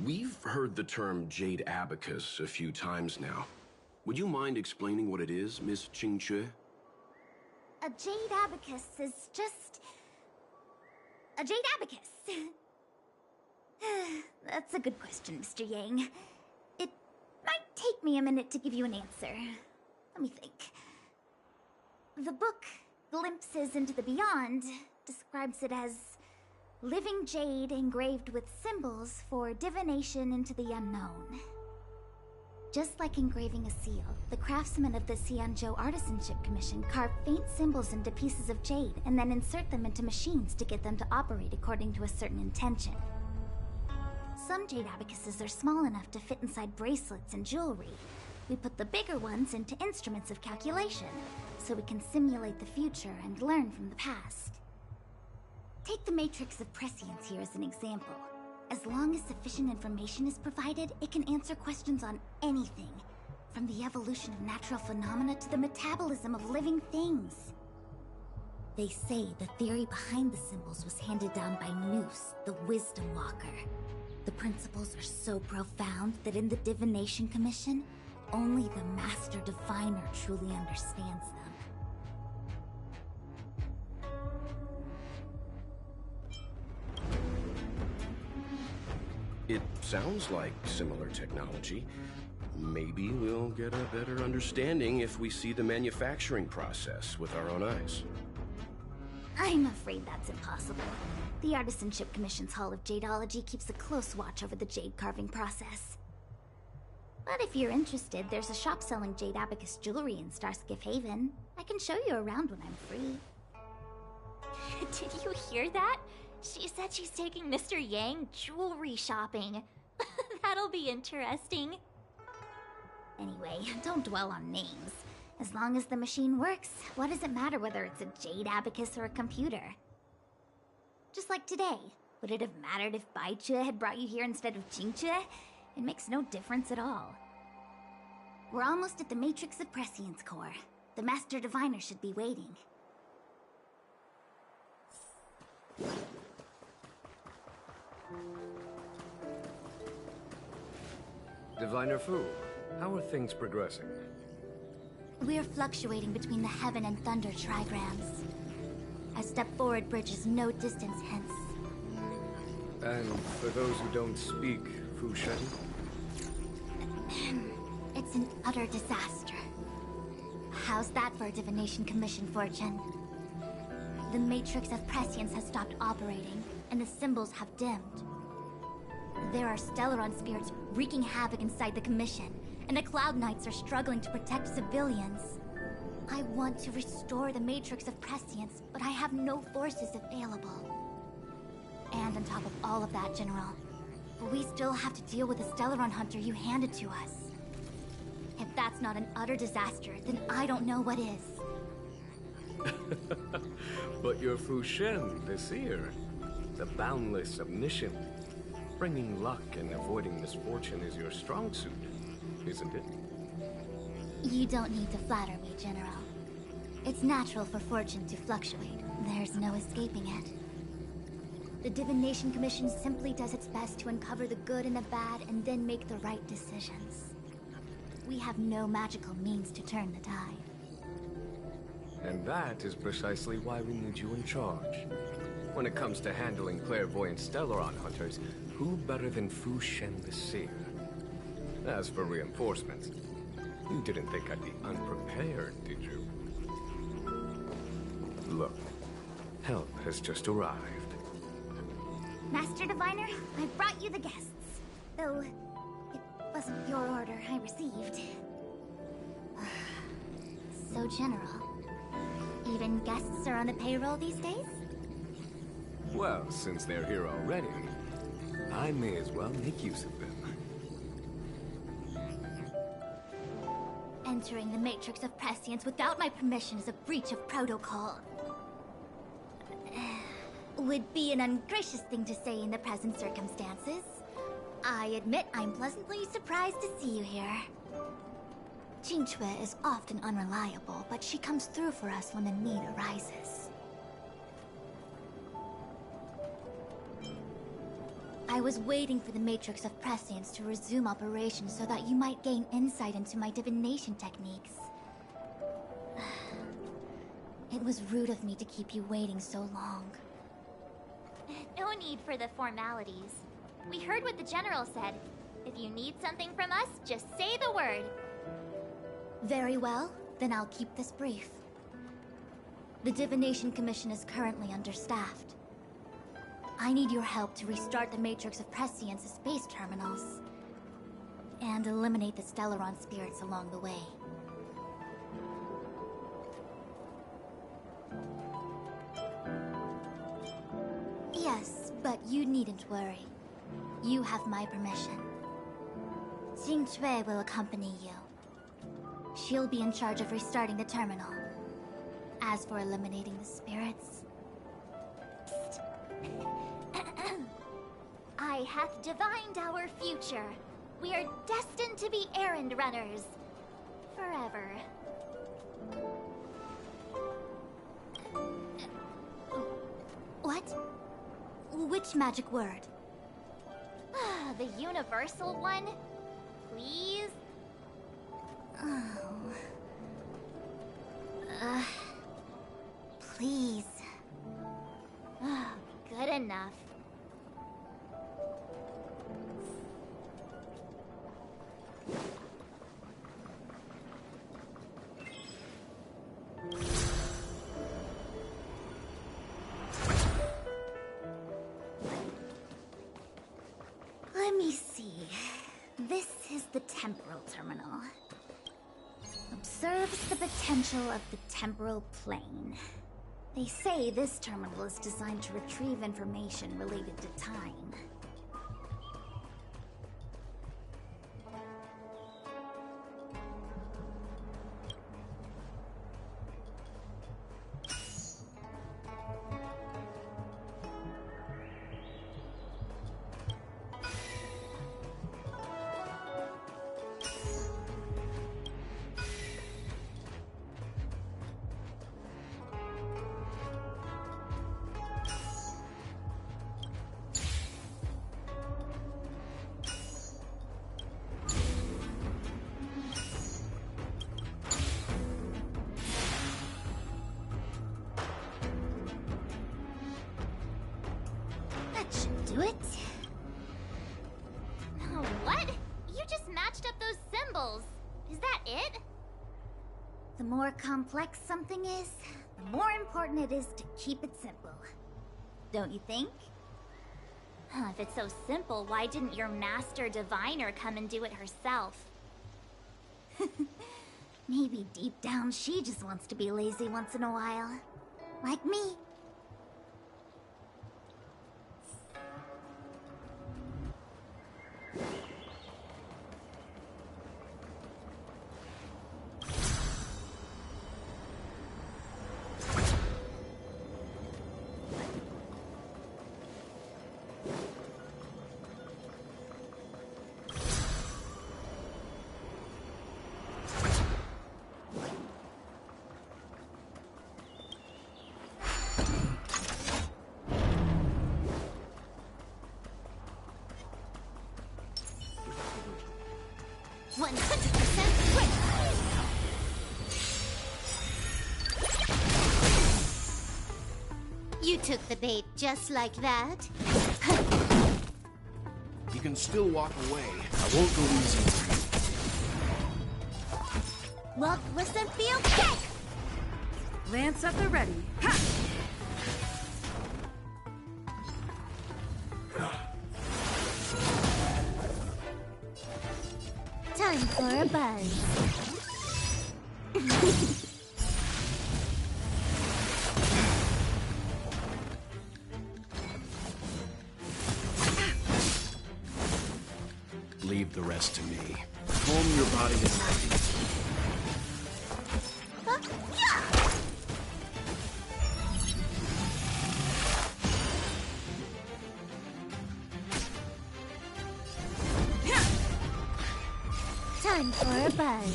We've heard the term Jade Abacus a few times now. Would you mind explaining what it is, Miss Qingque? A Jade Abacus is just... a Jade Abacus. That's a good question, Mr. Yang. It might take me a minute to give you an answer. Let me think. The book, Glimpses into the Beyond, describes it as living jade engraved with symbols for divination into the unknown. Just like engraving a seal, the craftsmen of the Xianzhou Artisanship Commission carve faint symbols into pieces of jade and then insert them into machines to get them to operate according to a certain intention. Some jade abacuses are small enough to fit inside bracelets and jewelry. We put the bigger ones into instruments of calculation, so we can simulate the future and learn from the past. Take the Matrix of Prescience here as an example. As long as sufficient information is provided, it can answer questions on anything, from the evolution of natural phenomena to the metabolism of living things. They say the theory behind the symbols was handed down by Noose, the Wisdom Walker. The principles are so profound that in the Divination Commission, only the Master Diviner truly understands them. It sounds like similar technology. Maybe we'll get a better understanding if we see the manufacturing process with our own eyes. I'm afraid that's impossible. The Artisanship Commission's Hall of Jadeology keeps a close watch over the jade carving process. But if you're interested, there's a shop selling Jade Abacus jewelry in Starskiff Haven. I can show you around when I'm free. Did you hear that? She said she's taking Mr. Yang jewelry shopping. That'll be interesting. Anyway, don't dwell on names. As long as the machine works, what does it matter whether it's a Jade Abacus or a computer? Just like today, would it have mattered if Baichue had brought you here instead of Qingque? It makes no difference at all. We're almost at the Matrix of Prescience core. The Master Diviner should be waiting. Diviner Fu, how are things progressing? We're fluctuating between the Heaven and Thunder trigrams. A step forward bridges no distance hence. And for those who don't speak Fu Shen? It's an utter disaster. How's that for a Divination Commission fortune? The matrix of prescience has stopped operating, and the symbols have dimmed. There are Stellaron spirits wreaking havoc inside the Commission, and the Cloud Knights are struggling to protect civilians. I want to restore the matrix of prescience, but I have no forces available. And on top of all of that, General, we still have to deal with the Stellaron hunter you handed to us. If that's not an utter disaster, then I don't know what is. But you're Fu Shen, the seer. The boundless, omniscient. Bringing luck and avoiding misfortune is your strong suit, isn't it? You don't need to flatter me, General. It's natural for fortune to fluctuate. There's no escaping it. The Divination Commission simply does its best to uncover the good and the bad and then make the right decisions. We have no magical means to turn the tide. And that is precisely why we need you in charge. When it comes to handling clairvoyant Stellaron hunters, who better than Fu Shen the Seer? As for reinforcements, you didn't think I'd be unprepared, did you? Look, help has just arrived. Master Diviner, I brought you the guests. Though, it wasn't your order I received. So general. Even guests are on the payroll these days? Well, since they're here already, I may as well make use of them. Entering the Matrix of Prescience without my permission is a breach of protocol. Would be an ungracious thing to say in the present circumstances. I admit I'm pleasantly surprised to see you here. Qingque is often unreliable, but she comes through for us when the need arises. I was waiting for the Matrix of Prescience to resume operation so that you might gain insight into my divination techniques. It was rude of me to keep you waiting so long. No need for the formalities. We heard what the General said. If you need something from us, just say the word. Very well, then I'll keep this brief. The Divination Commission is currently understaffed. I need your help to restart the Matrix of Prescience's space terminals. And eliminate the Stellaron spirits along the way. Yes, but you needn't worry. You have my permission. Qingque will accompany you. She'll be in charge of restarting the terminal. As for eliminating the spirits... I hath divined our future. We are destined to be errand runners. Forever. What? Which magic word? The universal one? Please? Oh. Please. Good enough. Let me see. This is the temporal terminal. Observes the potential of the temporal plane. They say this terminal is designed to retrieve information related to time. That should do it. What? You just matched up those symbols. Is that it? The more complex something is, the more important it is to keep it simple. Don't you think? If it's so simple, why didn't your master diviner come and do it herself? Maybe deep down she just wants to be lazy once in a while. Like me. You took the bait just like that? You can still walk away. I won't go easy on you. Look, listen, feel, kick! Lance at the ready. Ha! Time for a buzz. Leave the rest to me. Calm your body and mind. Time for a buzz.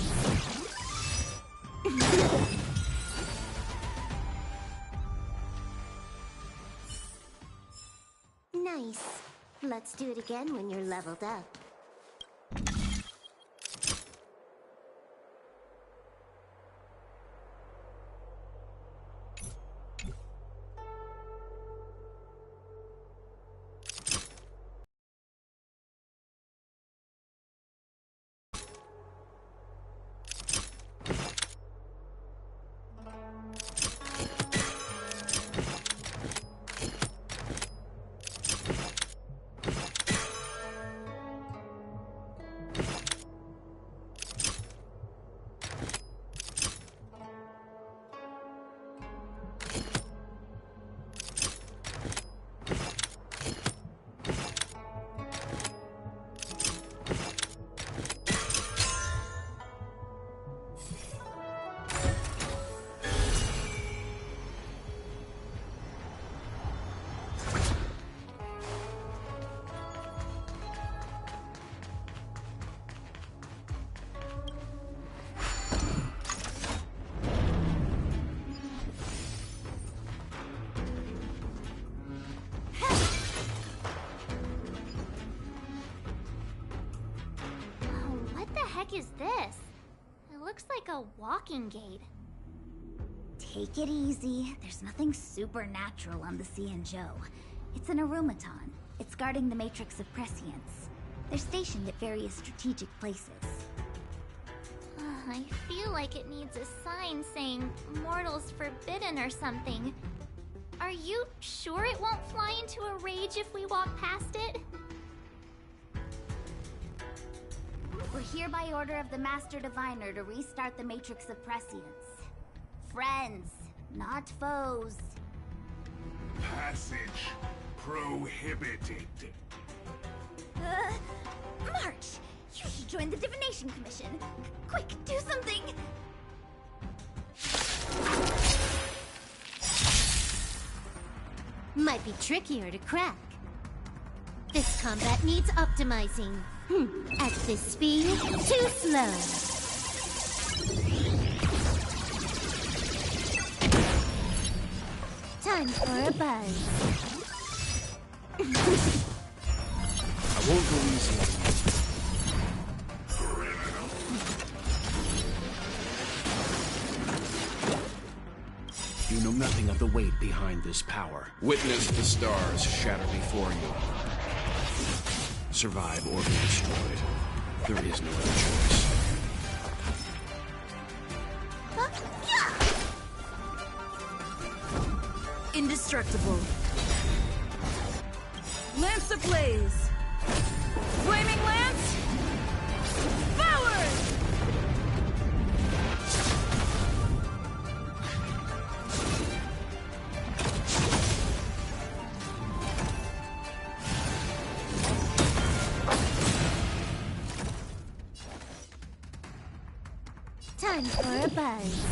Nice. Let's do it again when you're leveled up. Is this? It looks like a walking gate. Take it easy. There's nothing supernatural on the CNJO. It's an aromaton. It's guarding the matrix of prescience. They're stationed at various strategic places. I feel like it needs a sign saying mortals forbidden or something. Are you sure it won't fly into a rage if we walk past it? We're here by order of the Master Diviner to restart the Matrix of Prescience. Friends, not foes. Passage prohibited. March! You should join the Divination Commission. Quick, do something! Might be trickier to crack. This combat needs optimizing. At this speed, too slow. Time for a buzz. I won't go easy on you. You know nothing of the weight behind this power. Witness the stars shatter before you. Survive or be destroyed. There is no other choice. indestructible. Lance ablaze. Flaming lance. Forward! Time for a buzz.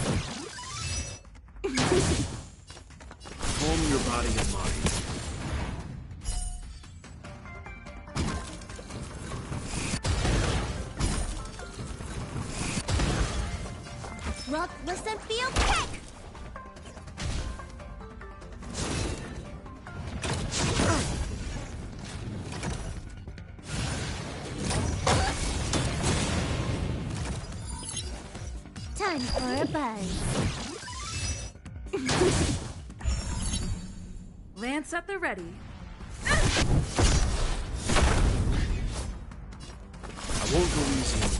Calm your body and mind. Rock, listen, feel, kick! Time for a buzz. Lance at the ready. I won't go easy on you.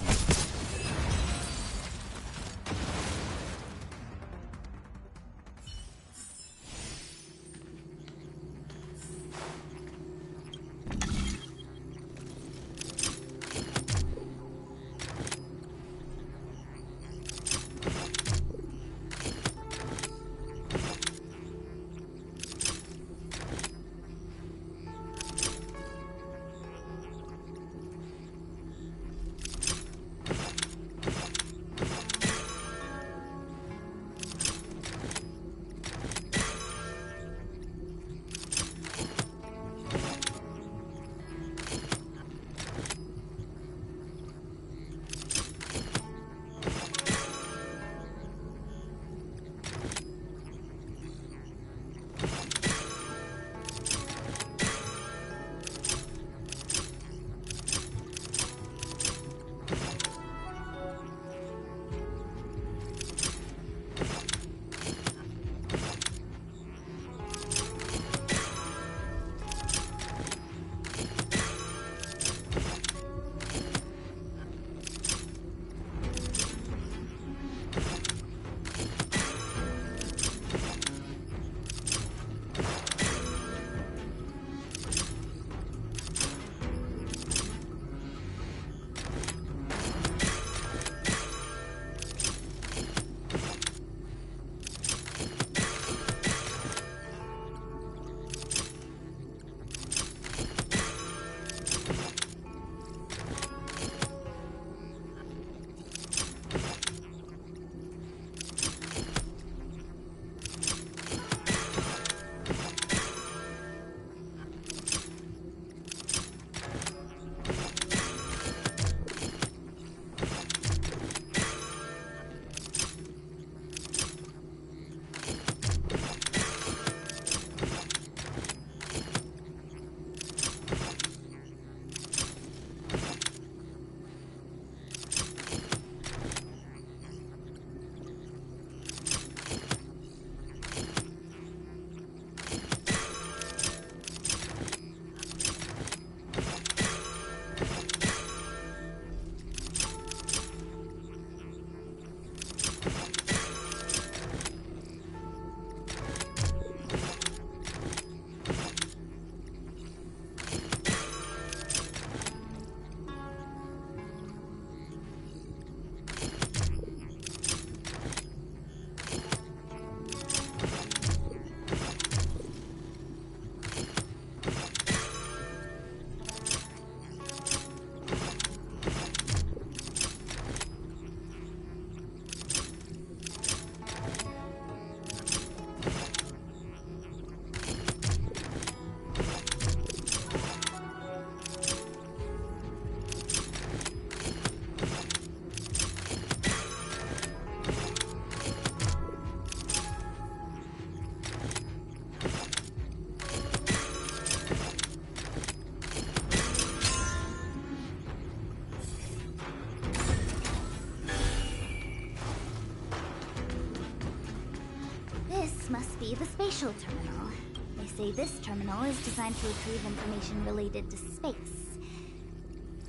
Must be the spatial terminal. They say this terminal is designed to retrieve information related to space.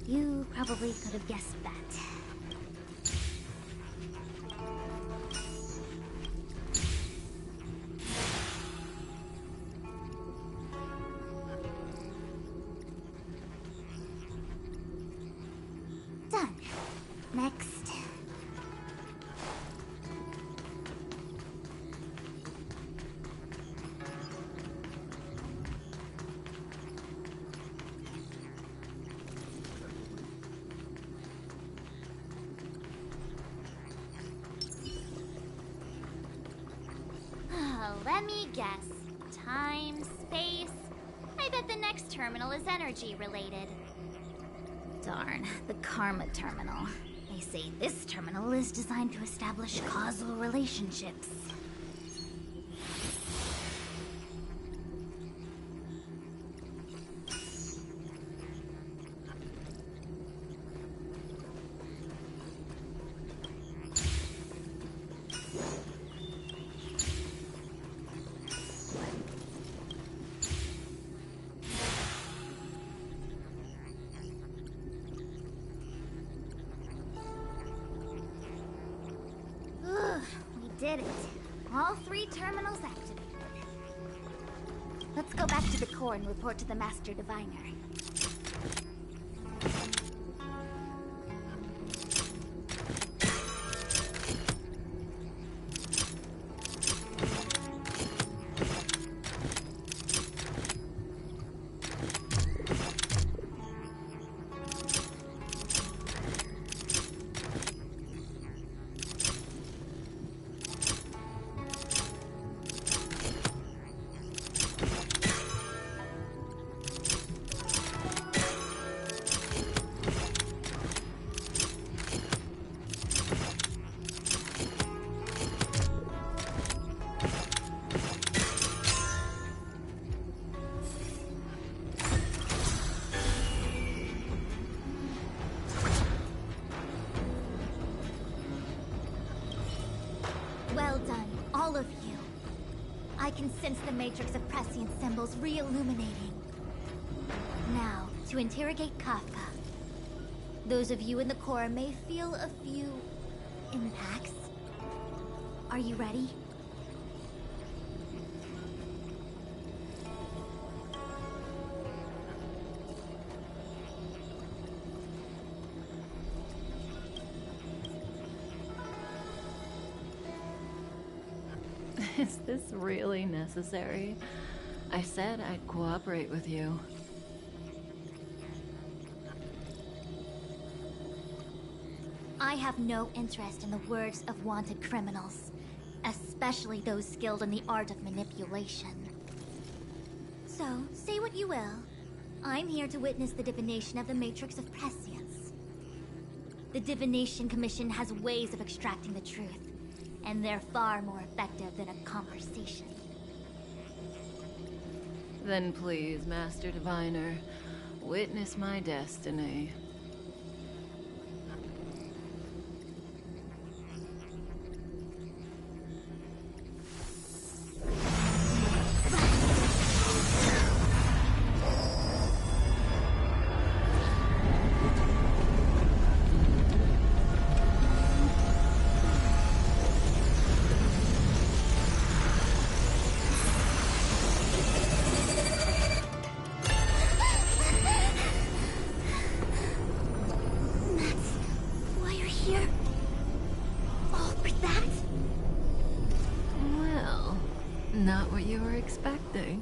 You probably could have guessed that. Done. Next. Let me guess. Time, space. I bet the next terminal is energy related. Darn, the Karma Terminal. They say this terminal is designed to establish causal relationships. Did it. All 3 terminals activated. Let's go back to the core and report to the Master Diviner. Well done, all of you. I can sense the matrix of prescient symbols re-illuminating. Now, to interrogate Kafka. Those of you in the core may feel a few impacts. Are you ready? Is this really necessary? I said I'd cooperate with you. I have no interest in the words of wanted criminals, especially those skilled in the art of manipulation. So, say what you will. I'm here to witness the divination of the Matrix of Prescience. The Divination Commission has ways of extracting the truth, and they're far more effective than a conversation. Then please, Master Diviner, witness my destiny. Not what you were expecting.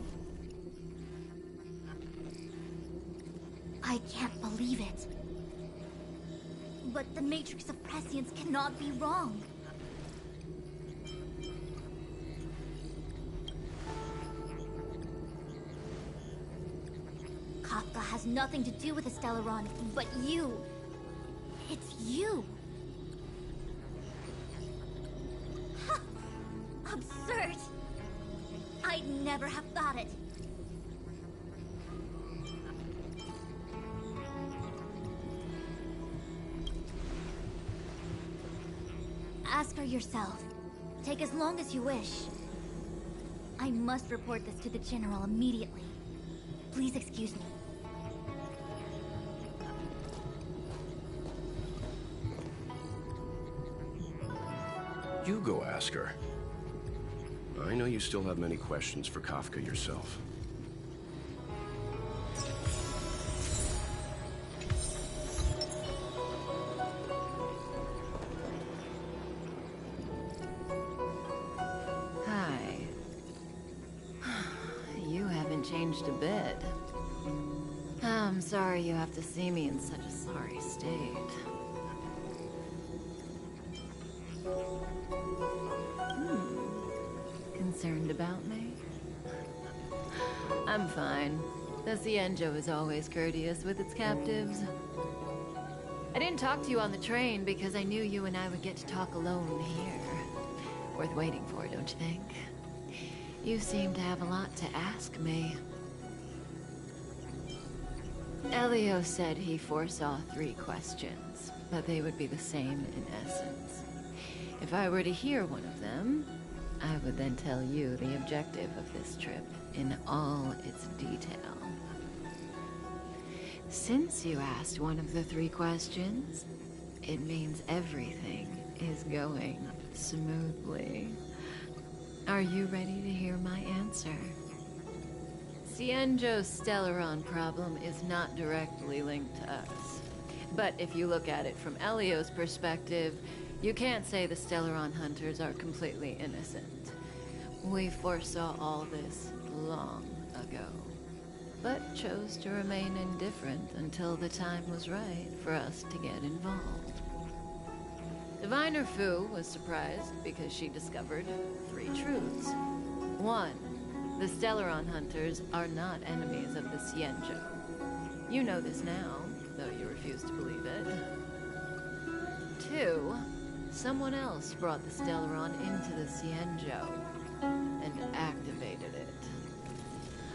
I can't believe it. But the Matrix of Prescience cannot be wrong. Kafka has nothing to do with the Stellaron, but you. It's you. Ha! Absurd. I'd never have thought it. Ask her yourself. Take as long as you wish. I must report this to the General immediately. Please excuse me. You go ask her. I know you still have many questions for Kafka yourself. changed a bit. I'm sorry you have to see me in such a sorry state. Concerned about me? I'm fine. The Cienjo is always courteous with its captives. I didn't talk to you on the train because I knew you and I would get to talk alone here. Worth waiting for, don't you think? You seem to have a lot to ask me. Elio said he foresaw 3 questions, but they would be the same in essence. If I were to hear one of them, I would then tell you the objective of this trip in all its detail. Since you asked one of the 3 questions, it means everything is going smoothly. Are you ready to hear my answer? Cienjo's Stellaron problem is not directly linked to us. But if you look at it from Elio's perspective, you can't say the Stellaron hunters are completely innocent. We foresaw all this long ago, but chose to remain indifferent until the time was right for us to get involved. Diviner Fu was surprised because she discovered 3 truths. 1. The Stellaron hunters are not enemies of the Cienjo. You know this now, though you refuse to believe it. 2. Someone else brought the Stellaron into the Cienjo and activated it.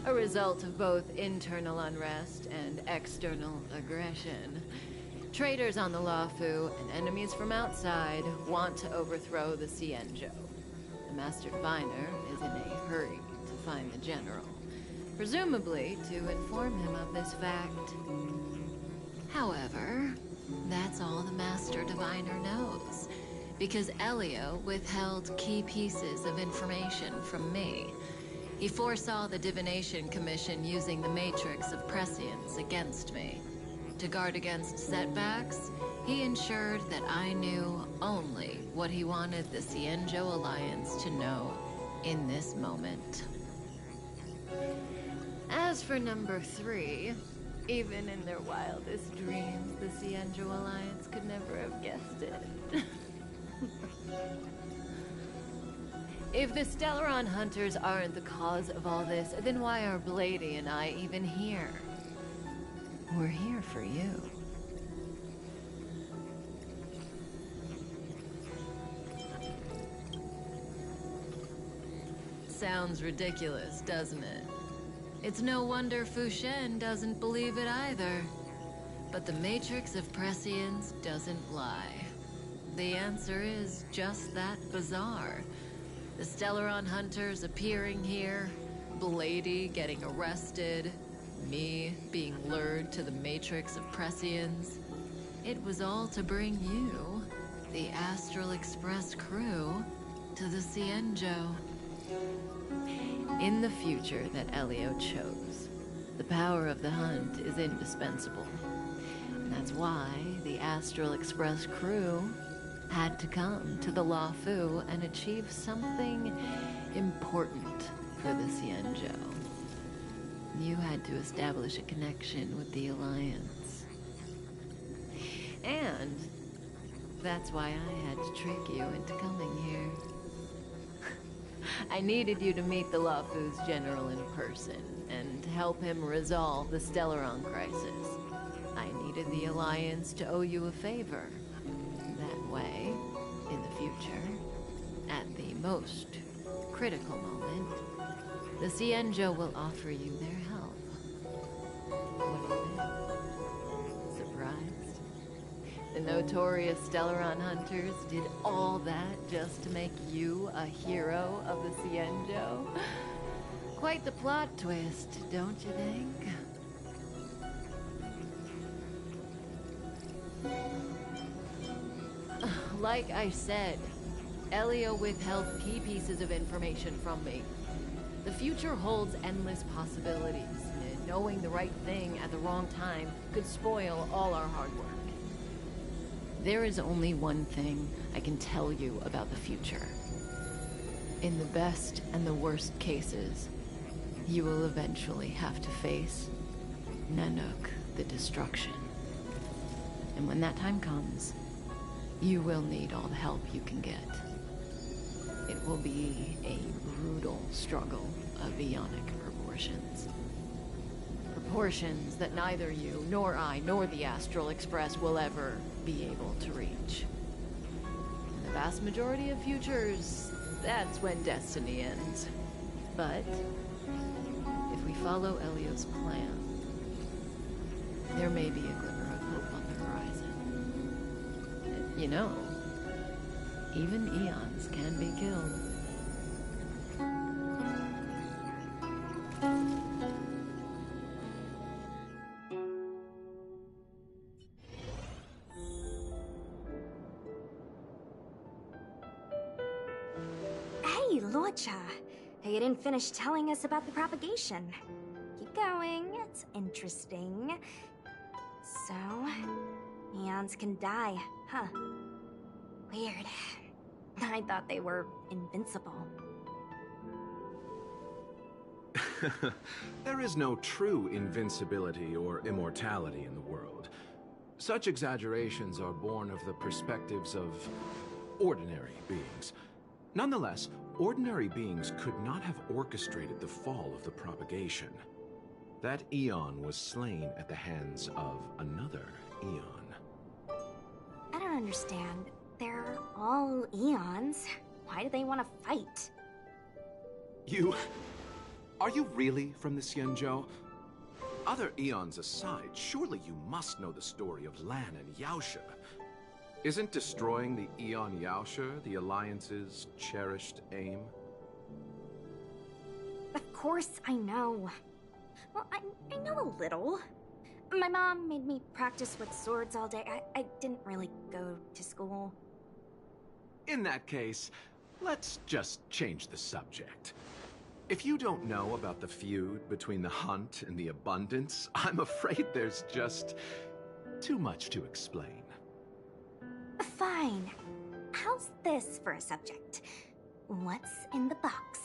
A result of both internal unrest and external aggression. Traitors on the Luofu and enemies from outside want to overthrow the Cienjo. The Master Diviner is in a hurry to find the General, presumably to inform him of this fact. However, that's all the Master Diviner knows, because Elio withheld key pieces of information from me. He foresaw the Divination Commission using the Matrix of Prescience against me. To guard against setbacks, he ensured that I knew only what he wanted the Cienjo Alliance to know in this moment. As for number 3, even in their wildest dreams, the Cienjo Alliance could never have guessed it. If the Stellaron hunters aren't the cause of all this, then why are Blady and I even here? We're here for you. Sounds ridiculous, doesn't it? It's no wonder Fu Shen doesn't believe it either. But the Matrix of Prescience doesn't lie. The answer is just that bizarre. The Stellaron hunters appearing here, Blady getting arrested, me being lured to the Matrix of Prescience. It was all to bring you, the Astral Express crew, to the Cienjo. In the future that Elio chose, the power of the hunt is indispensable. And that's why the Astral Express crew had to come to the Luofu and achieve something important for the Cienjo. You had to establish a connection with the Alliance. And that's why I had to trick you into coming here. I needed you to meet the Luofu's general in person and help him resolve the Stellaron crisis. I needed the Alliance to owe you a favor. That way, in the future, at the most critical moment, the Cienjo will offer you their help. What do you think? Surprised? The notorious Stellaron hunters did all that just to make you a hero of the Cienjo? Quite the plot twist, don't you think? Like I said, Elio withheld key pieces of information from me. The future holds endless possibilities, and knowing the right thing at the wrong time could spoil all our hard work. There is only one thing I can tell you about the future. In the best and the worst cases, you will eventually have to face Nanook, the destruction. And when that time comes, you will need all the help you can get. It will be a brutal struggle of eonic proportions. Proportions that neither you, nor I, nor the Astral Express will ever be able to reach. In the vast majority of futures, that's when destiny ends. But if we follow Elio's plan, there may be a glimmer of hope on the horizon. You know, even eons can be killed. Hey, Lorcha. You didn't finish telling us about the propagation. Keep going, it's interesting. So, eons can die, huh? Weird. I thought they were invincible. There is no true invincibility or immortality in the world. Such exaggerations are born of the perspectives of ordinary beings. Nonetheless, ordinary beings could not have orchestrated the fall of the propagation. That eon was slain at the hands of another eon. I don't understand. They're all eons. Why do they want to fight? Are you really from the Xianzhou? Other eons aside, surely you must know the story of Lan and Yaoshe. Isn't destroying the Eon Yaoshe the Alliance's cherished aim? Of course I know. Well, I know a little. My mom made me practice with swords all day. I didn't really go to school. In that case, let's just change the subject. If you don't know about the feud between the Hunt and the Abundance, I'm afraid there's just too much to explain. Fine. How's this for a subject? What's in the box?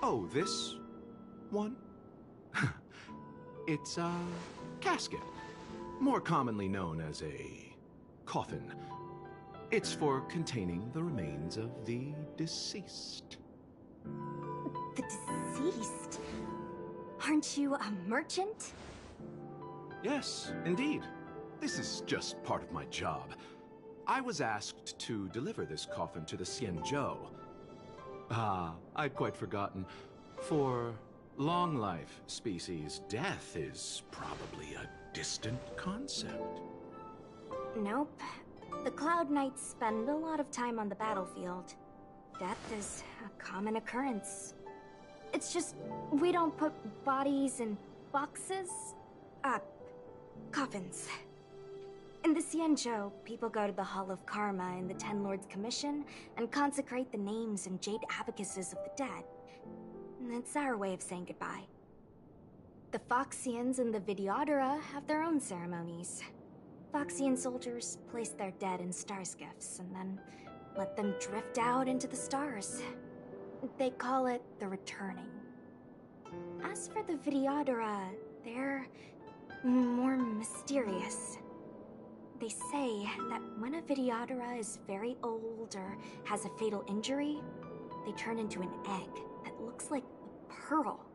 Oh, this one? It's a casket, more commonly known as a coffin. It's for containing the remains of the deceased. The deceased? Aren't you a merchant? Yes, indeed. This is just part of my job. I was asked to deliver this coffin to the Xianzhou. I'd quite forgotten. For long life species, death is probably a distant concept. Nope. The Cloud Knights spend a lot of time on the battlefield. Death is a common occurrence. It's just, we don't put bodies in boxes? Coffins. In the Xianzhou, people go to the Hall of Karma in the Ten Lords Commission and consecrate the names and jade abacuses of the dead. It's our way of saying goodbye. The Foxians and the Videodora have their own ceremonies. Foxian soldiers place their dead in star skiffs and then let them drift out into the stars. They call it the returning. As for the Videodora, they're more mysterious. They say that when a Videodora is very old or has a fatal injury, they turn into an egg that looks like a pearl.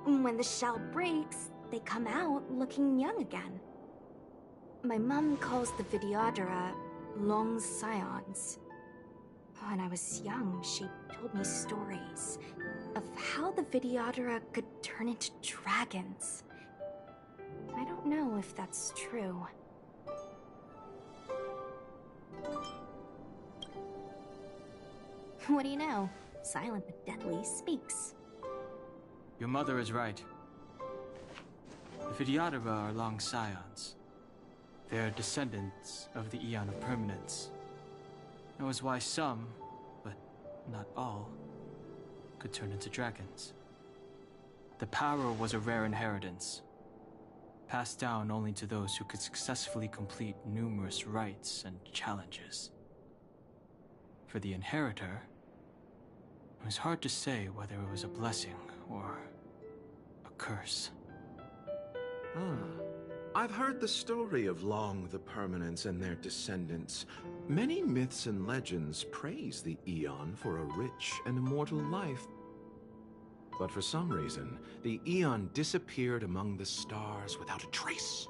When the shell breaks, they come out looking young again. My mom calls the Videodora long scions. When I was young, she told me stories of how the Videodora could turn into dragons. I don't know if that's true. What do you know? Silent but deadly speaks. Your mother is right. The Videodora are long scions. They are descendants of the Eon of Permanence. That was why some, but not all, could turn into dragons. The power was a rare inheritance, passed down only to those who could successfully complete numerous rites and challenges. For the inheritor, was hard to say whether it was a blessing or a curse. I've heard the story of Long the Permanents and their descendants. Many myths and legends praise the Eon for a rich and immortal life. But for some reason, the Eon disappeared among the stars without a trace.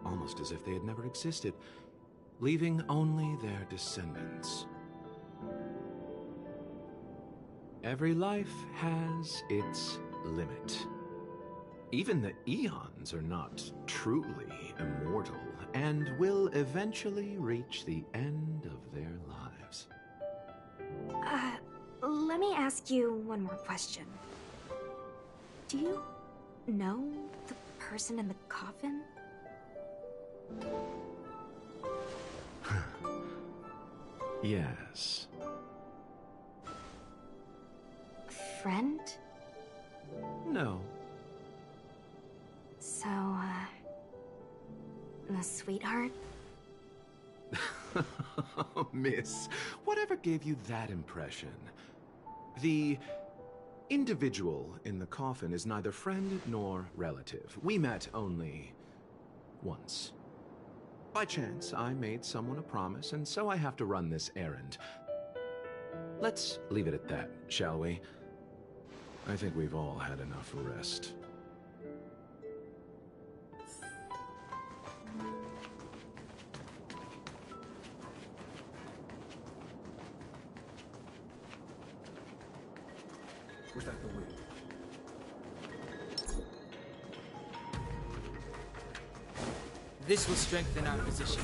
Almost as if they had never existed, leaving only their descendants. Every life has its limit. Even the Eons are not truly immortal, and will eventually reach the end of their lives. Let me ask you one more question. Do you know the person in the coffin? Yes. Friend? No. So, a sweetheart? Miss, whatever gave you that impression? The individual in the coffin is neither friend nor relative. We met only once. By chance, I made someone a promise, and so I have to run this errand. Let's leave it at that, shall we? I think we've all had enough rest. Was that the wind? This will strengthen our position.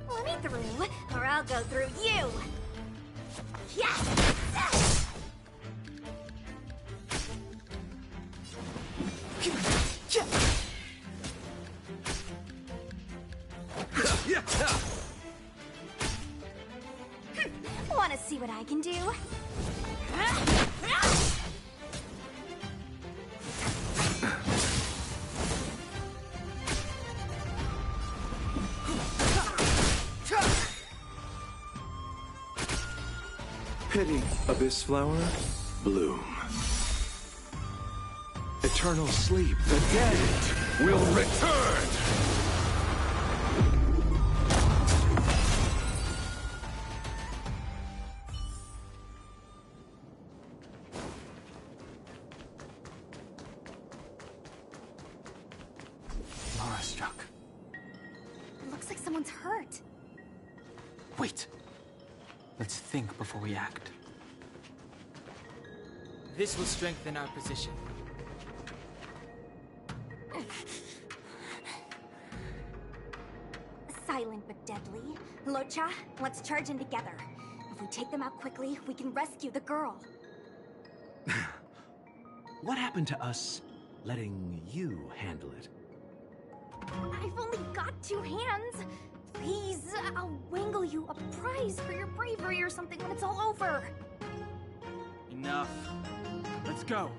Let me through, or I'll go through you! Yeah! Wanna see what I can do? Pity, Abyss Flower, bloom. Eternal sleep, the dead will return! Mara struck. Looks like someone's hurt. Wait. Let's think before we act. This will strengthen our position. Silent but deadly. Locha, let's charge in together. If we take them out quickly, we can rescue the girl. What happened to us letting you handle it? I've only got 2 hands. Please, I'll wangle you a prize for your bravery or something when it's all over. Enough. Let's go.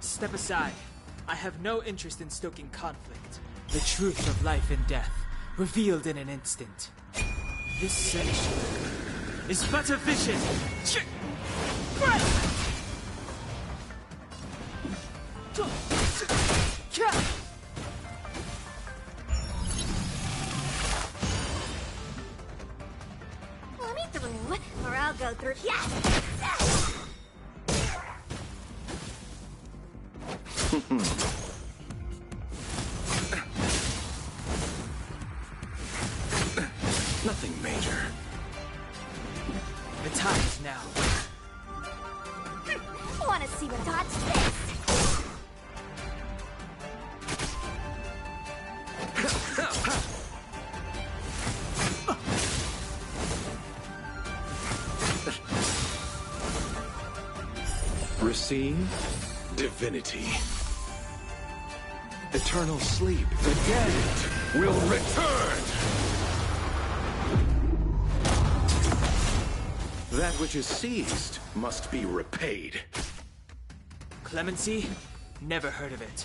Step aside. I have no interest in stoking conflict. The truth of life and death, revealed in an instant. This sanctuary is but a vision. Let me through, or I'll go through. Yeah! Nothing major. The time is now. Wanna see what dodge this? Receive divinity. Eternal sleep. The dead will return! That which is seized must be repaid. Clemency? Never heard of it.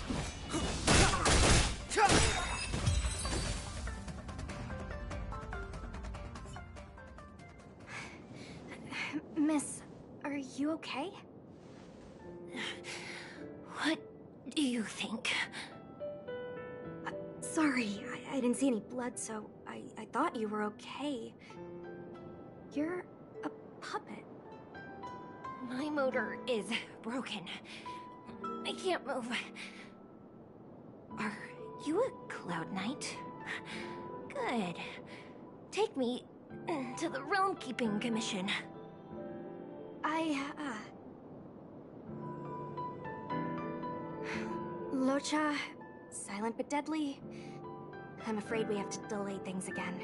Miss, are you okay? What do you think? Sorry, I didn't see any blood, so I thought you were okay. You're a puppet. My motor is broken. I can't move. Are you a Cloud Knight? Good. Take me to the Realm Keeping Commission. Locha, silent but deadly. I'm afraid we have to delay things again.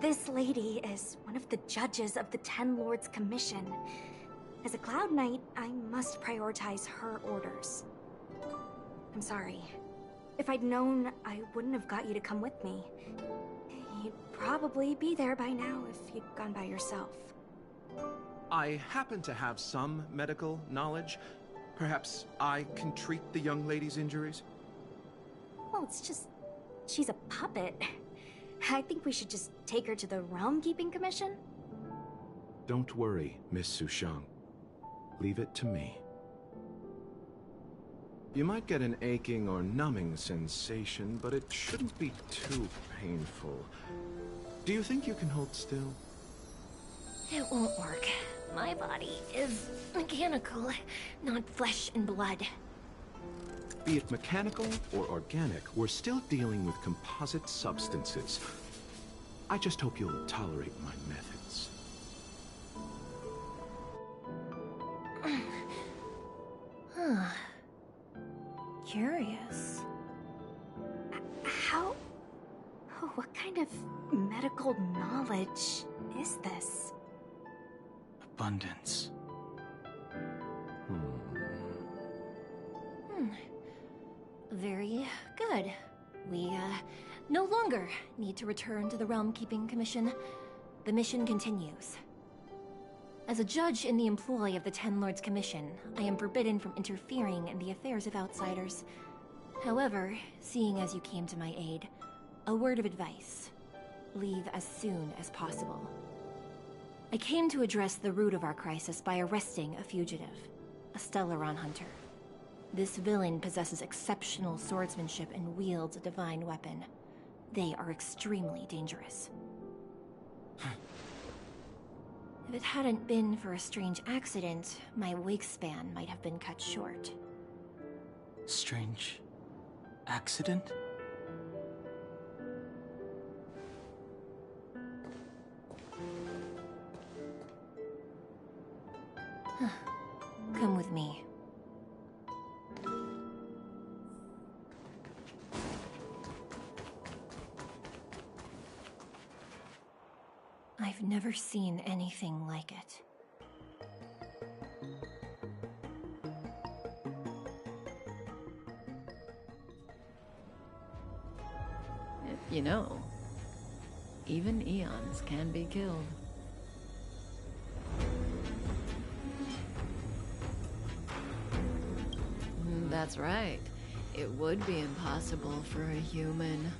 This lady is one of the judges of the Ten Lords Commission. As a Cloud Knight, I must prioritize her orders. I'm sorry. If I'd known, I wouldn't have got you to come with me. You'd probably be there by now if you'd gone by yourself. I happen to have some medical knowledge. Perhaps I can treat the young lady's injuries? Well, it's just... she's a puppet. I think we should just take her to the Realm Keeping Commission? Don't worry, Miss Sushang. Leave it to me. You might get an aching or numbing sensation, but it shouldn't be too painful. Do you think you can hold still? It won't work. My body is mechanical, not flesh and blood. Be it mechanical or organic, we're still dealing with composite substances. I just hope you'll tolerate my methods. Huh. Curious. How... oh, what kind of medical knowledge is this? Abundance. Very good. We, no longer need to return to the Realm Keeping Commission. The mission continues. As a judge in the employ of the Ten Lords Commission, I am forbidden from interfering in the affairs of outsiders. However, seeing as you came to my aid, a word of advice. Leave as soon as possible. I came to address the root of our crisis by arresting a fugitive, a Stellaron hunter. This villain possesses exceptional swordsmanship and wields a divine weapon. They are extremely dangerous. If it hadn't been for a strange accident, my wingspan might have been cut short. Strange accident? Come with me. I've never seen anything like it. You know, even eons can be killed. That's right. It would be impossible for a human.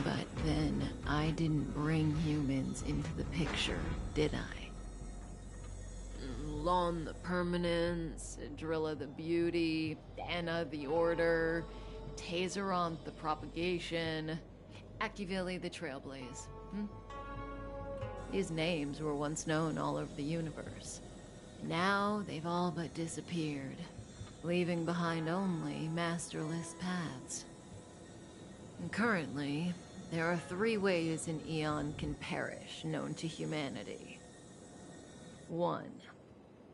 But then, I didn't bring humans into the picture, did I? Lon the Permanence, Drilla the Beauty, Anna the Order, Tazeronth the Propagation, Acuvili the Trailblaze. These names were once known all over the universe. Now, they've all but disappeared, leaving behind only masterless paths. And currently, there are 3 ways an Eon can perish known to humanity. 1.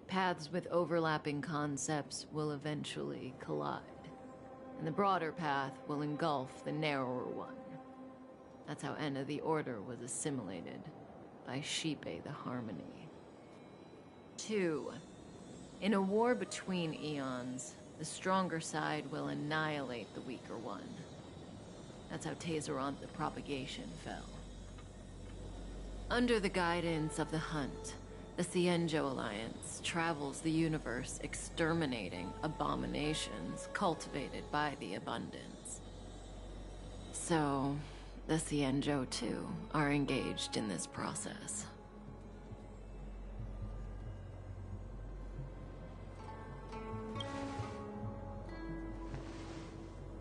Paths with overlapping concepts will eventually collide, and the broader path will engulf the narrower one. That's how Enna the Order was assimilated by Shipe the Harmony. 2. In a war between eons, the stronger side will annihilate the weaker one. That's how Tazeronth the Propagation fell. Under the guidance of the Hunt, the Cienjo Alliance travels the universe exterminating abominations cultivated by the Abundance. So, the Cienjo, too, are engaged in this process.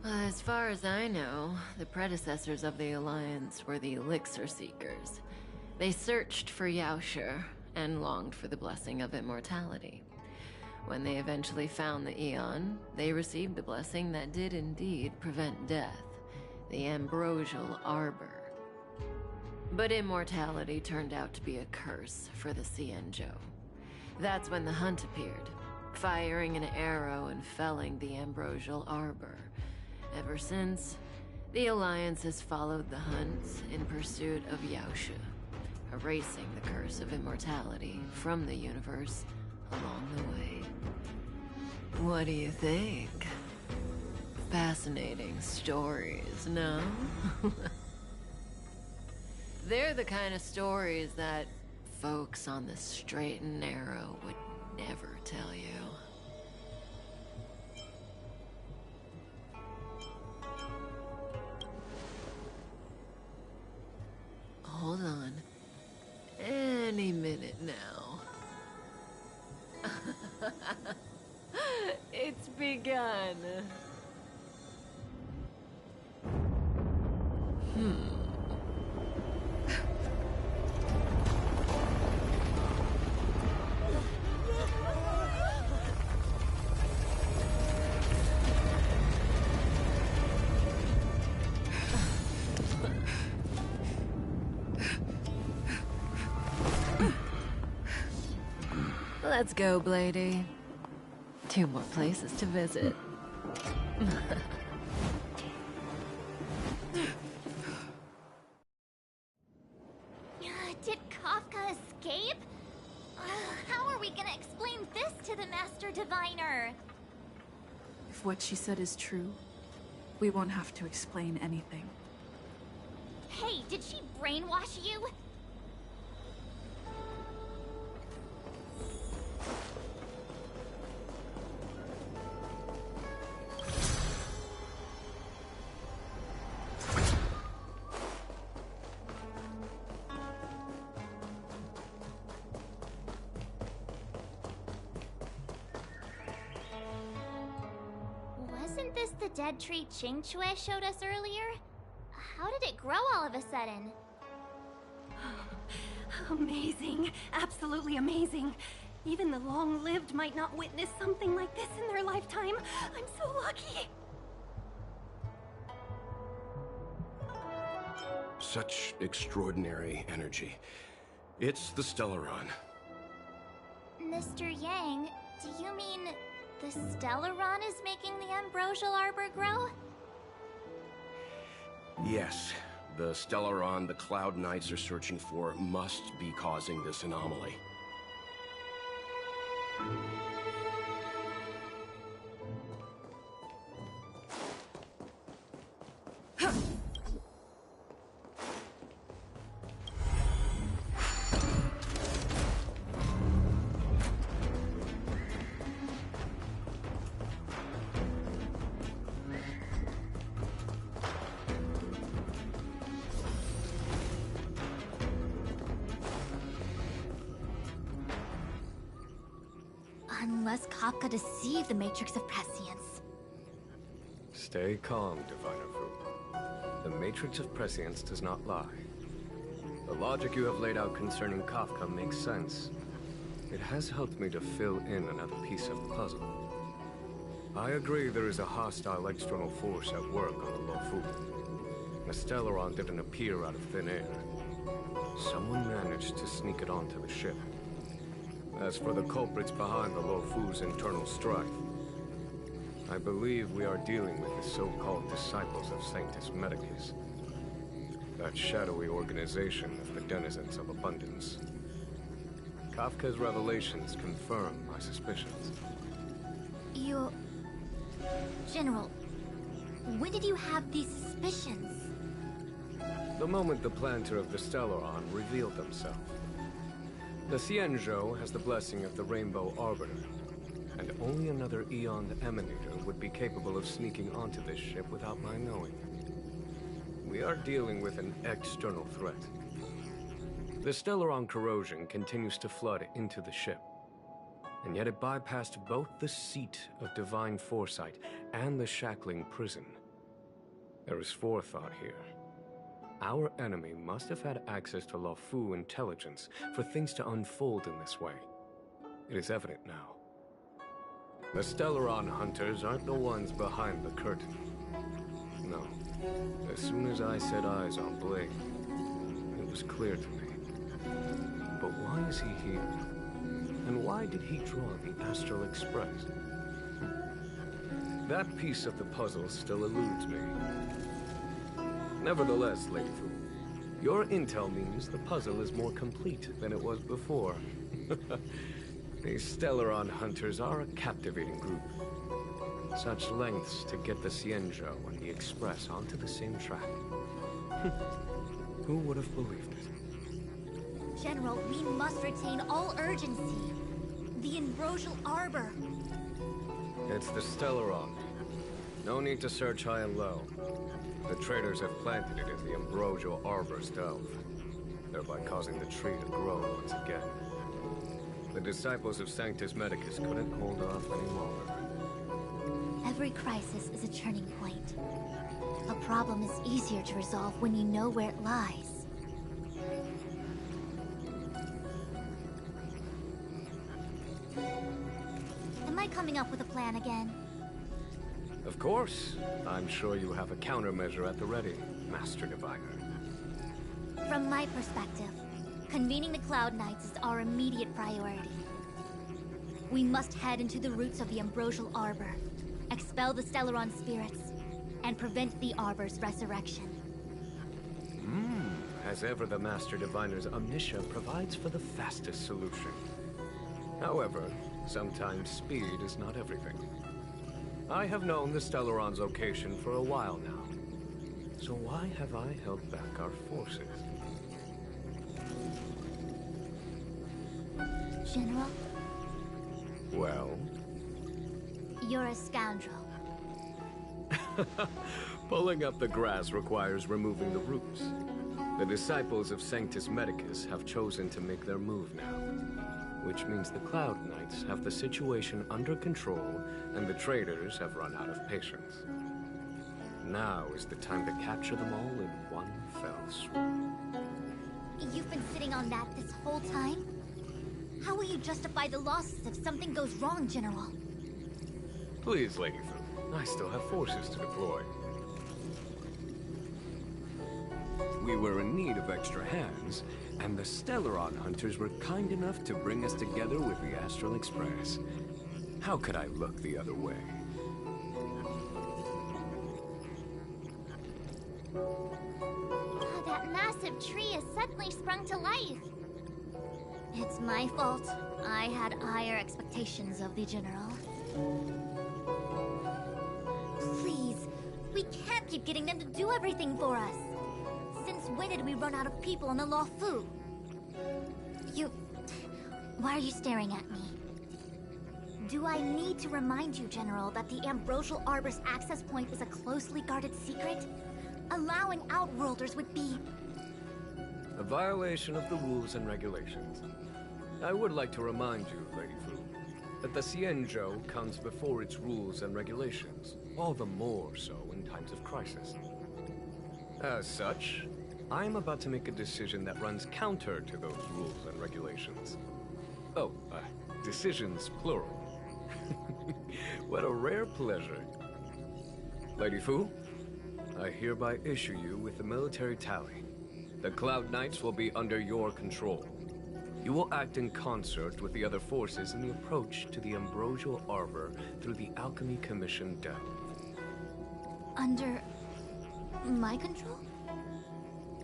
As far as I know, the predecessors of the Alliance were the Elixir Seekers. They searched for Yaoshe and longed for the blessing of immortality. When they eventually found the Aeon, they received the blessing that did indeed prevent death, the Ambrosial Arbor. But immortality turned out to be a curse for the Cienjo. That's when the Hunt appeared, firing an arrow and felling the Ambrosial Arbor. Ever since, the Alliance has followed the Hunt in pursuit of Yaoshe, erasing the curse of immortality from the universe along the way. What do you think? Fascinating stories, no? They're the kind of stories that folks on the straight and narrow would never tell you. Hold on. Any minute now. It's begun. Let's go, Blady. 2 more places to visit. Did Kafka escape? How are we gonna explain this to the Master Diviner? If what she said is true, we won't have to explain anything. Hey, did she brainwash you? Wasn't this the dead tree Qingque showed us earlier? How did it grow all of a sudden? Amazing. Absolutely amazing. Even the long-lived might not witness something like this in their lifetime. I'm so lucky. Such extraordinary energy. It's the Stellaron. Mr. Yang, do you mean the Stellaron is making the Ambrosial Arbor grow? Yes, the Stellaron the Cloud Knights are searching for must be causing this anomaly. Unless Kafka deceived the Matrix of Prescience. Stay calm, Diviner Fu. The Matrix of Prescience does not lie. The logic you have laid out concerning Kafka makes sense. It has helped me to fill in another piece of the puzzle. I agree there is a hostile external force at work on the Luofu. The Stellaron didn't appear out of thin air. Someone managed to sneak it onto the ship. As for the culprits behind the Luofu's internal strife, I believe we are dealing with the so-called disciples of Sanctus Medicus. That shadowy organization of the denizens of abundance. Kafka's revelations confirm my suspicions. You... General, when did you have these suspicions? The moment the planter of the Stellaron revealed himself. The Xianzhou has the blessing of the Rainbow Arbiter, and only another Eon Emanator would be capable of sneaking onto this ship without my knowing. We are dealing with an external threat. The Stellaron corrosion continues to flood into the ship, and yet it bypassed both the seat of divine foresight and the shackling prison. There is forethought here. Our enemy must have had access to Luofu intelligence for things to unfold in this way. It is evident now. The Stellaron hunters aren't the ones behind the curtain. No. As soon as I set eyes on Blade, it was clear to me. But why is he here? And why did he draw the Astral Express? That piece of the puzzle still eludes me. Nevertheless, Lady Fu, your intel means the puzzle is more complete than it was before. These Stellaron hunters are a captivating group. Such lengths to get the Xianzhou and the Express onto the same track. Who would have believed it? General, we must retain all urgency. The Ambrosial Arbor. It's the Stellaron. No need to search high and low. The traders have planted it in the Ambrosial Arbor's delve, thereby causing the tree to grow once again. The disciples of Sanctus Medicus couldn't hold off any longer. Every crisis is a turning point. A problem is easier to resolve when you know where it lies. Am I coming up with a plan again? Of course. I'm sure you have a countermeasure at the ready, Master Diviner. From my perspective, convening the Cloud Knights is our immediate priority. We must head into the roots of the Ambrosial Arbor, expel the Stellaron spirits, and prevent the Arbor's resurrection. As ever, the Master Diviner's omniscia provides for the fastest solution. However, sometimes speed is not everything. I have known the Stellaron's location for a while now. So why have I held back our forces? General? Well? You're a scoundrel. Pulling up the grass requires removing the roots. The disciples of Sanctus Medicus have chosen to make their move now, which means the Cloud Knights have the situation under control and the traders have run out of patience. Now is the time to capture them all in one fell swoop. You've been sitting on that this whole time? How will you justify the losses if something goes wrong, General? Please, Lady Fu, I still have forces to deploy. We were in need of extra hands, and the Stellaron hunters were kind enough to bring us together with the Astral Express. How could I look the other way? Oh, that massive tree has suddenly sprung to life. It's my fault. I had higher expectations of the General. Please, we can't keep getting them to do everything for us. Since when did we run out of people in the Luofu? Why are you staring at me? Do I need to remind you, General, that the Ambrosial Arbor's access point is a closely guarded secret? Allowing Outworlders would be... A violation of the rules and regulations. I would like to remind you, Lady Fu, that the Xianzhou comes before its rules and regulations, all the more so in times of crisis. As such, I am about to make a decision that runs counter to those rules and regulations. Oh, decisions plural. What a rare pleasure. Lady Fu, I hereby issue you with the military tally. The Cloud Knights will be under your control. You will act in concert with the other forces in the approach to the Ambrosial Arbor through the Alchemy Commission delve. Under... my control?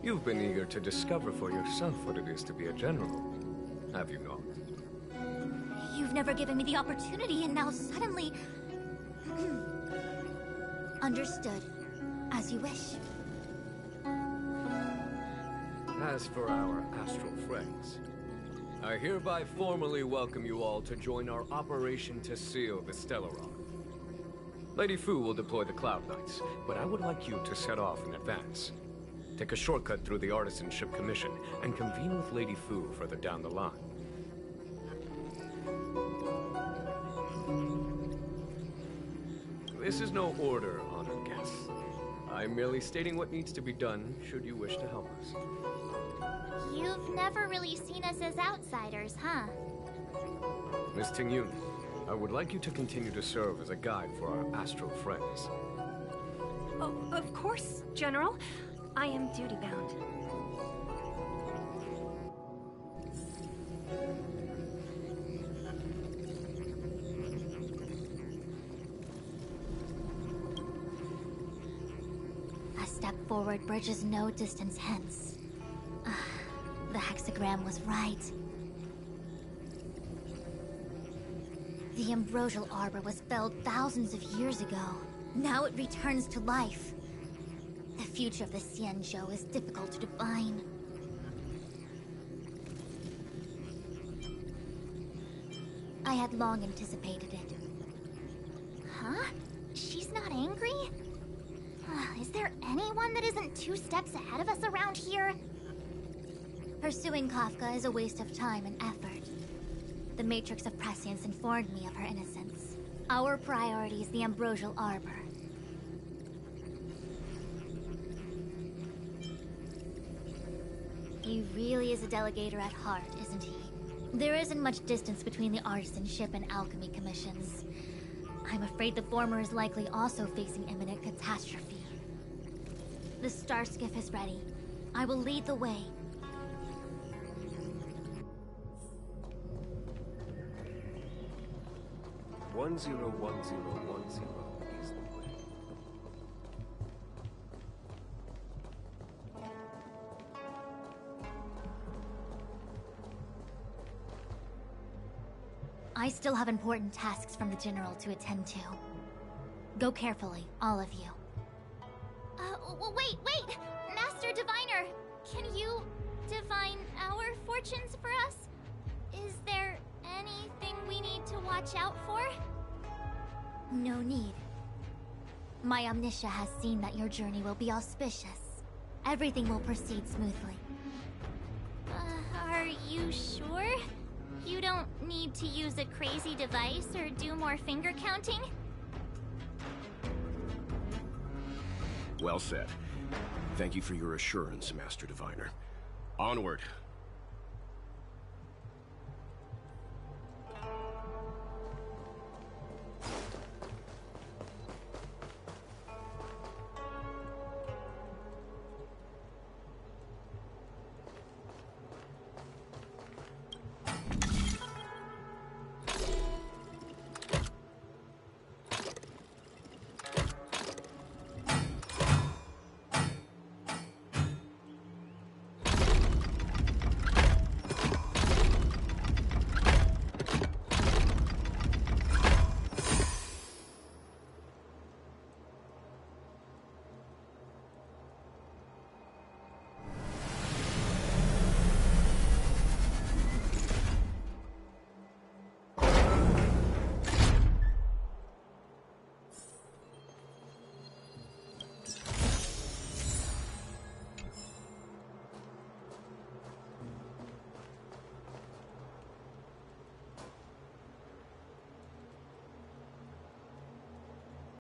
You've been eager to discover for yourself what it is to be a general, have you not? never given me the opportunity, and now suddenly... Understood. As you wish. As for our astral friends, I hereby formally welcome you all to join our operation to seal the Stellaron. Lady Fu will deploy the Cloud Knights, but I would like you to set off in advance. Take a shortcut through the Artisanship Commission and convene with Lady Fu further down the line. This is no order, honored guests. I'm merely stating what needs to be done should you wish to help us. You've never really seen us as outsiders, huh? Miss Ting-Yun, I would like you to continue to serve as a guide for our astral friends. Oh, of course, General. I am duty-bound. A step forward bridges no distance hence. The hexagram was right. The ambrosial arbor was felled thousands of years ago. Now it returns to life. The future of the Xianzhou is difficult to define. I had long anticipated it. Huh? She's not angry? Is there anyone that isn't 2 steps ahead of us around here? Pursuing Kafka is a waste of time and effort. The Matrix of Prescience informed me of her innocence. Our priority is the ambrosial arbor. He really is a delegator at heart, isn't he? There isn't much distance between the Artisanship and Alchemy Commissions. I'm afraid the former is likely also facing imminent catastrophe. The star skiff is ready. I will lead the way. One zero is the way. I still have important tasks from the General to attend to. Go carefully, all of you. Wait! Master Diviner! Can you divine our fortunes for us? Is there anything we need to watch out for? No need. My Omniscia has seen that your journey will be auspicious. Everything will proceed smoothly. Are you sure? You don't need to use a crazy device or do more finger counting? Well said. Thank you for your assurance, Master Diviner. Onward.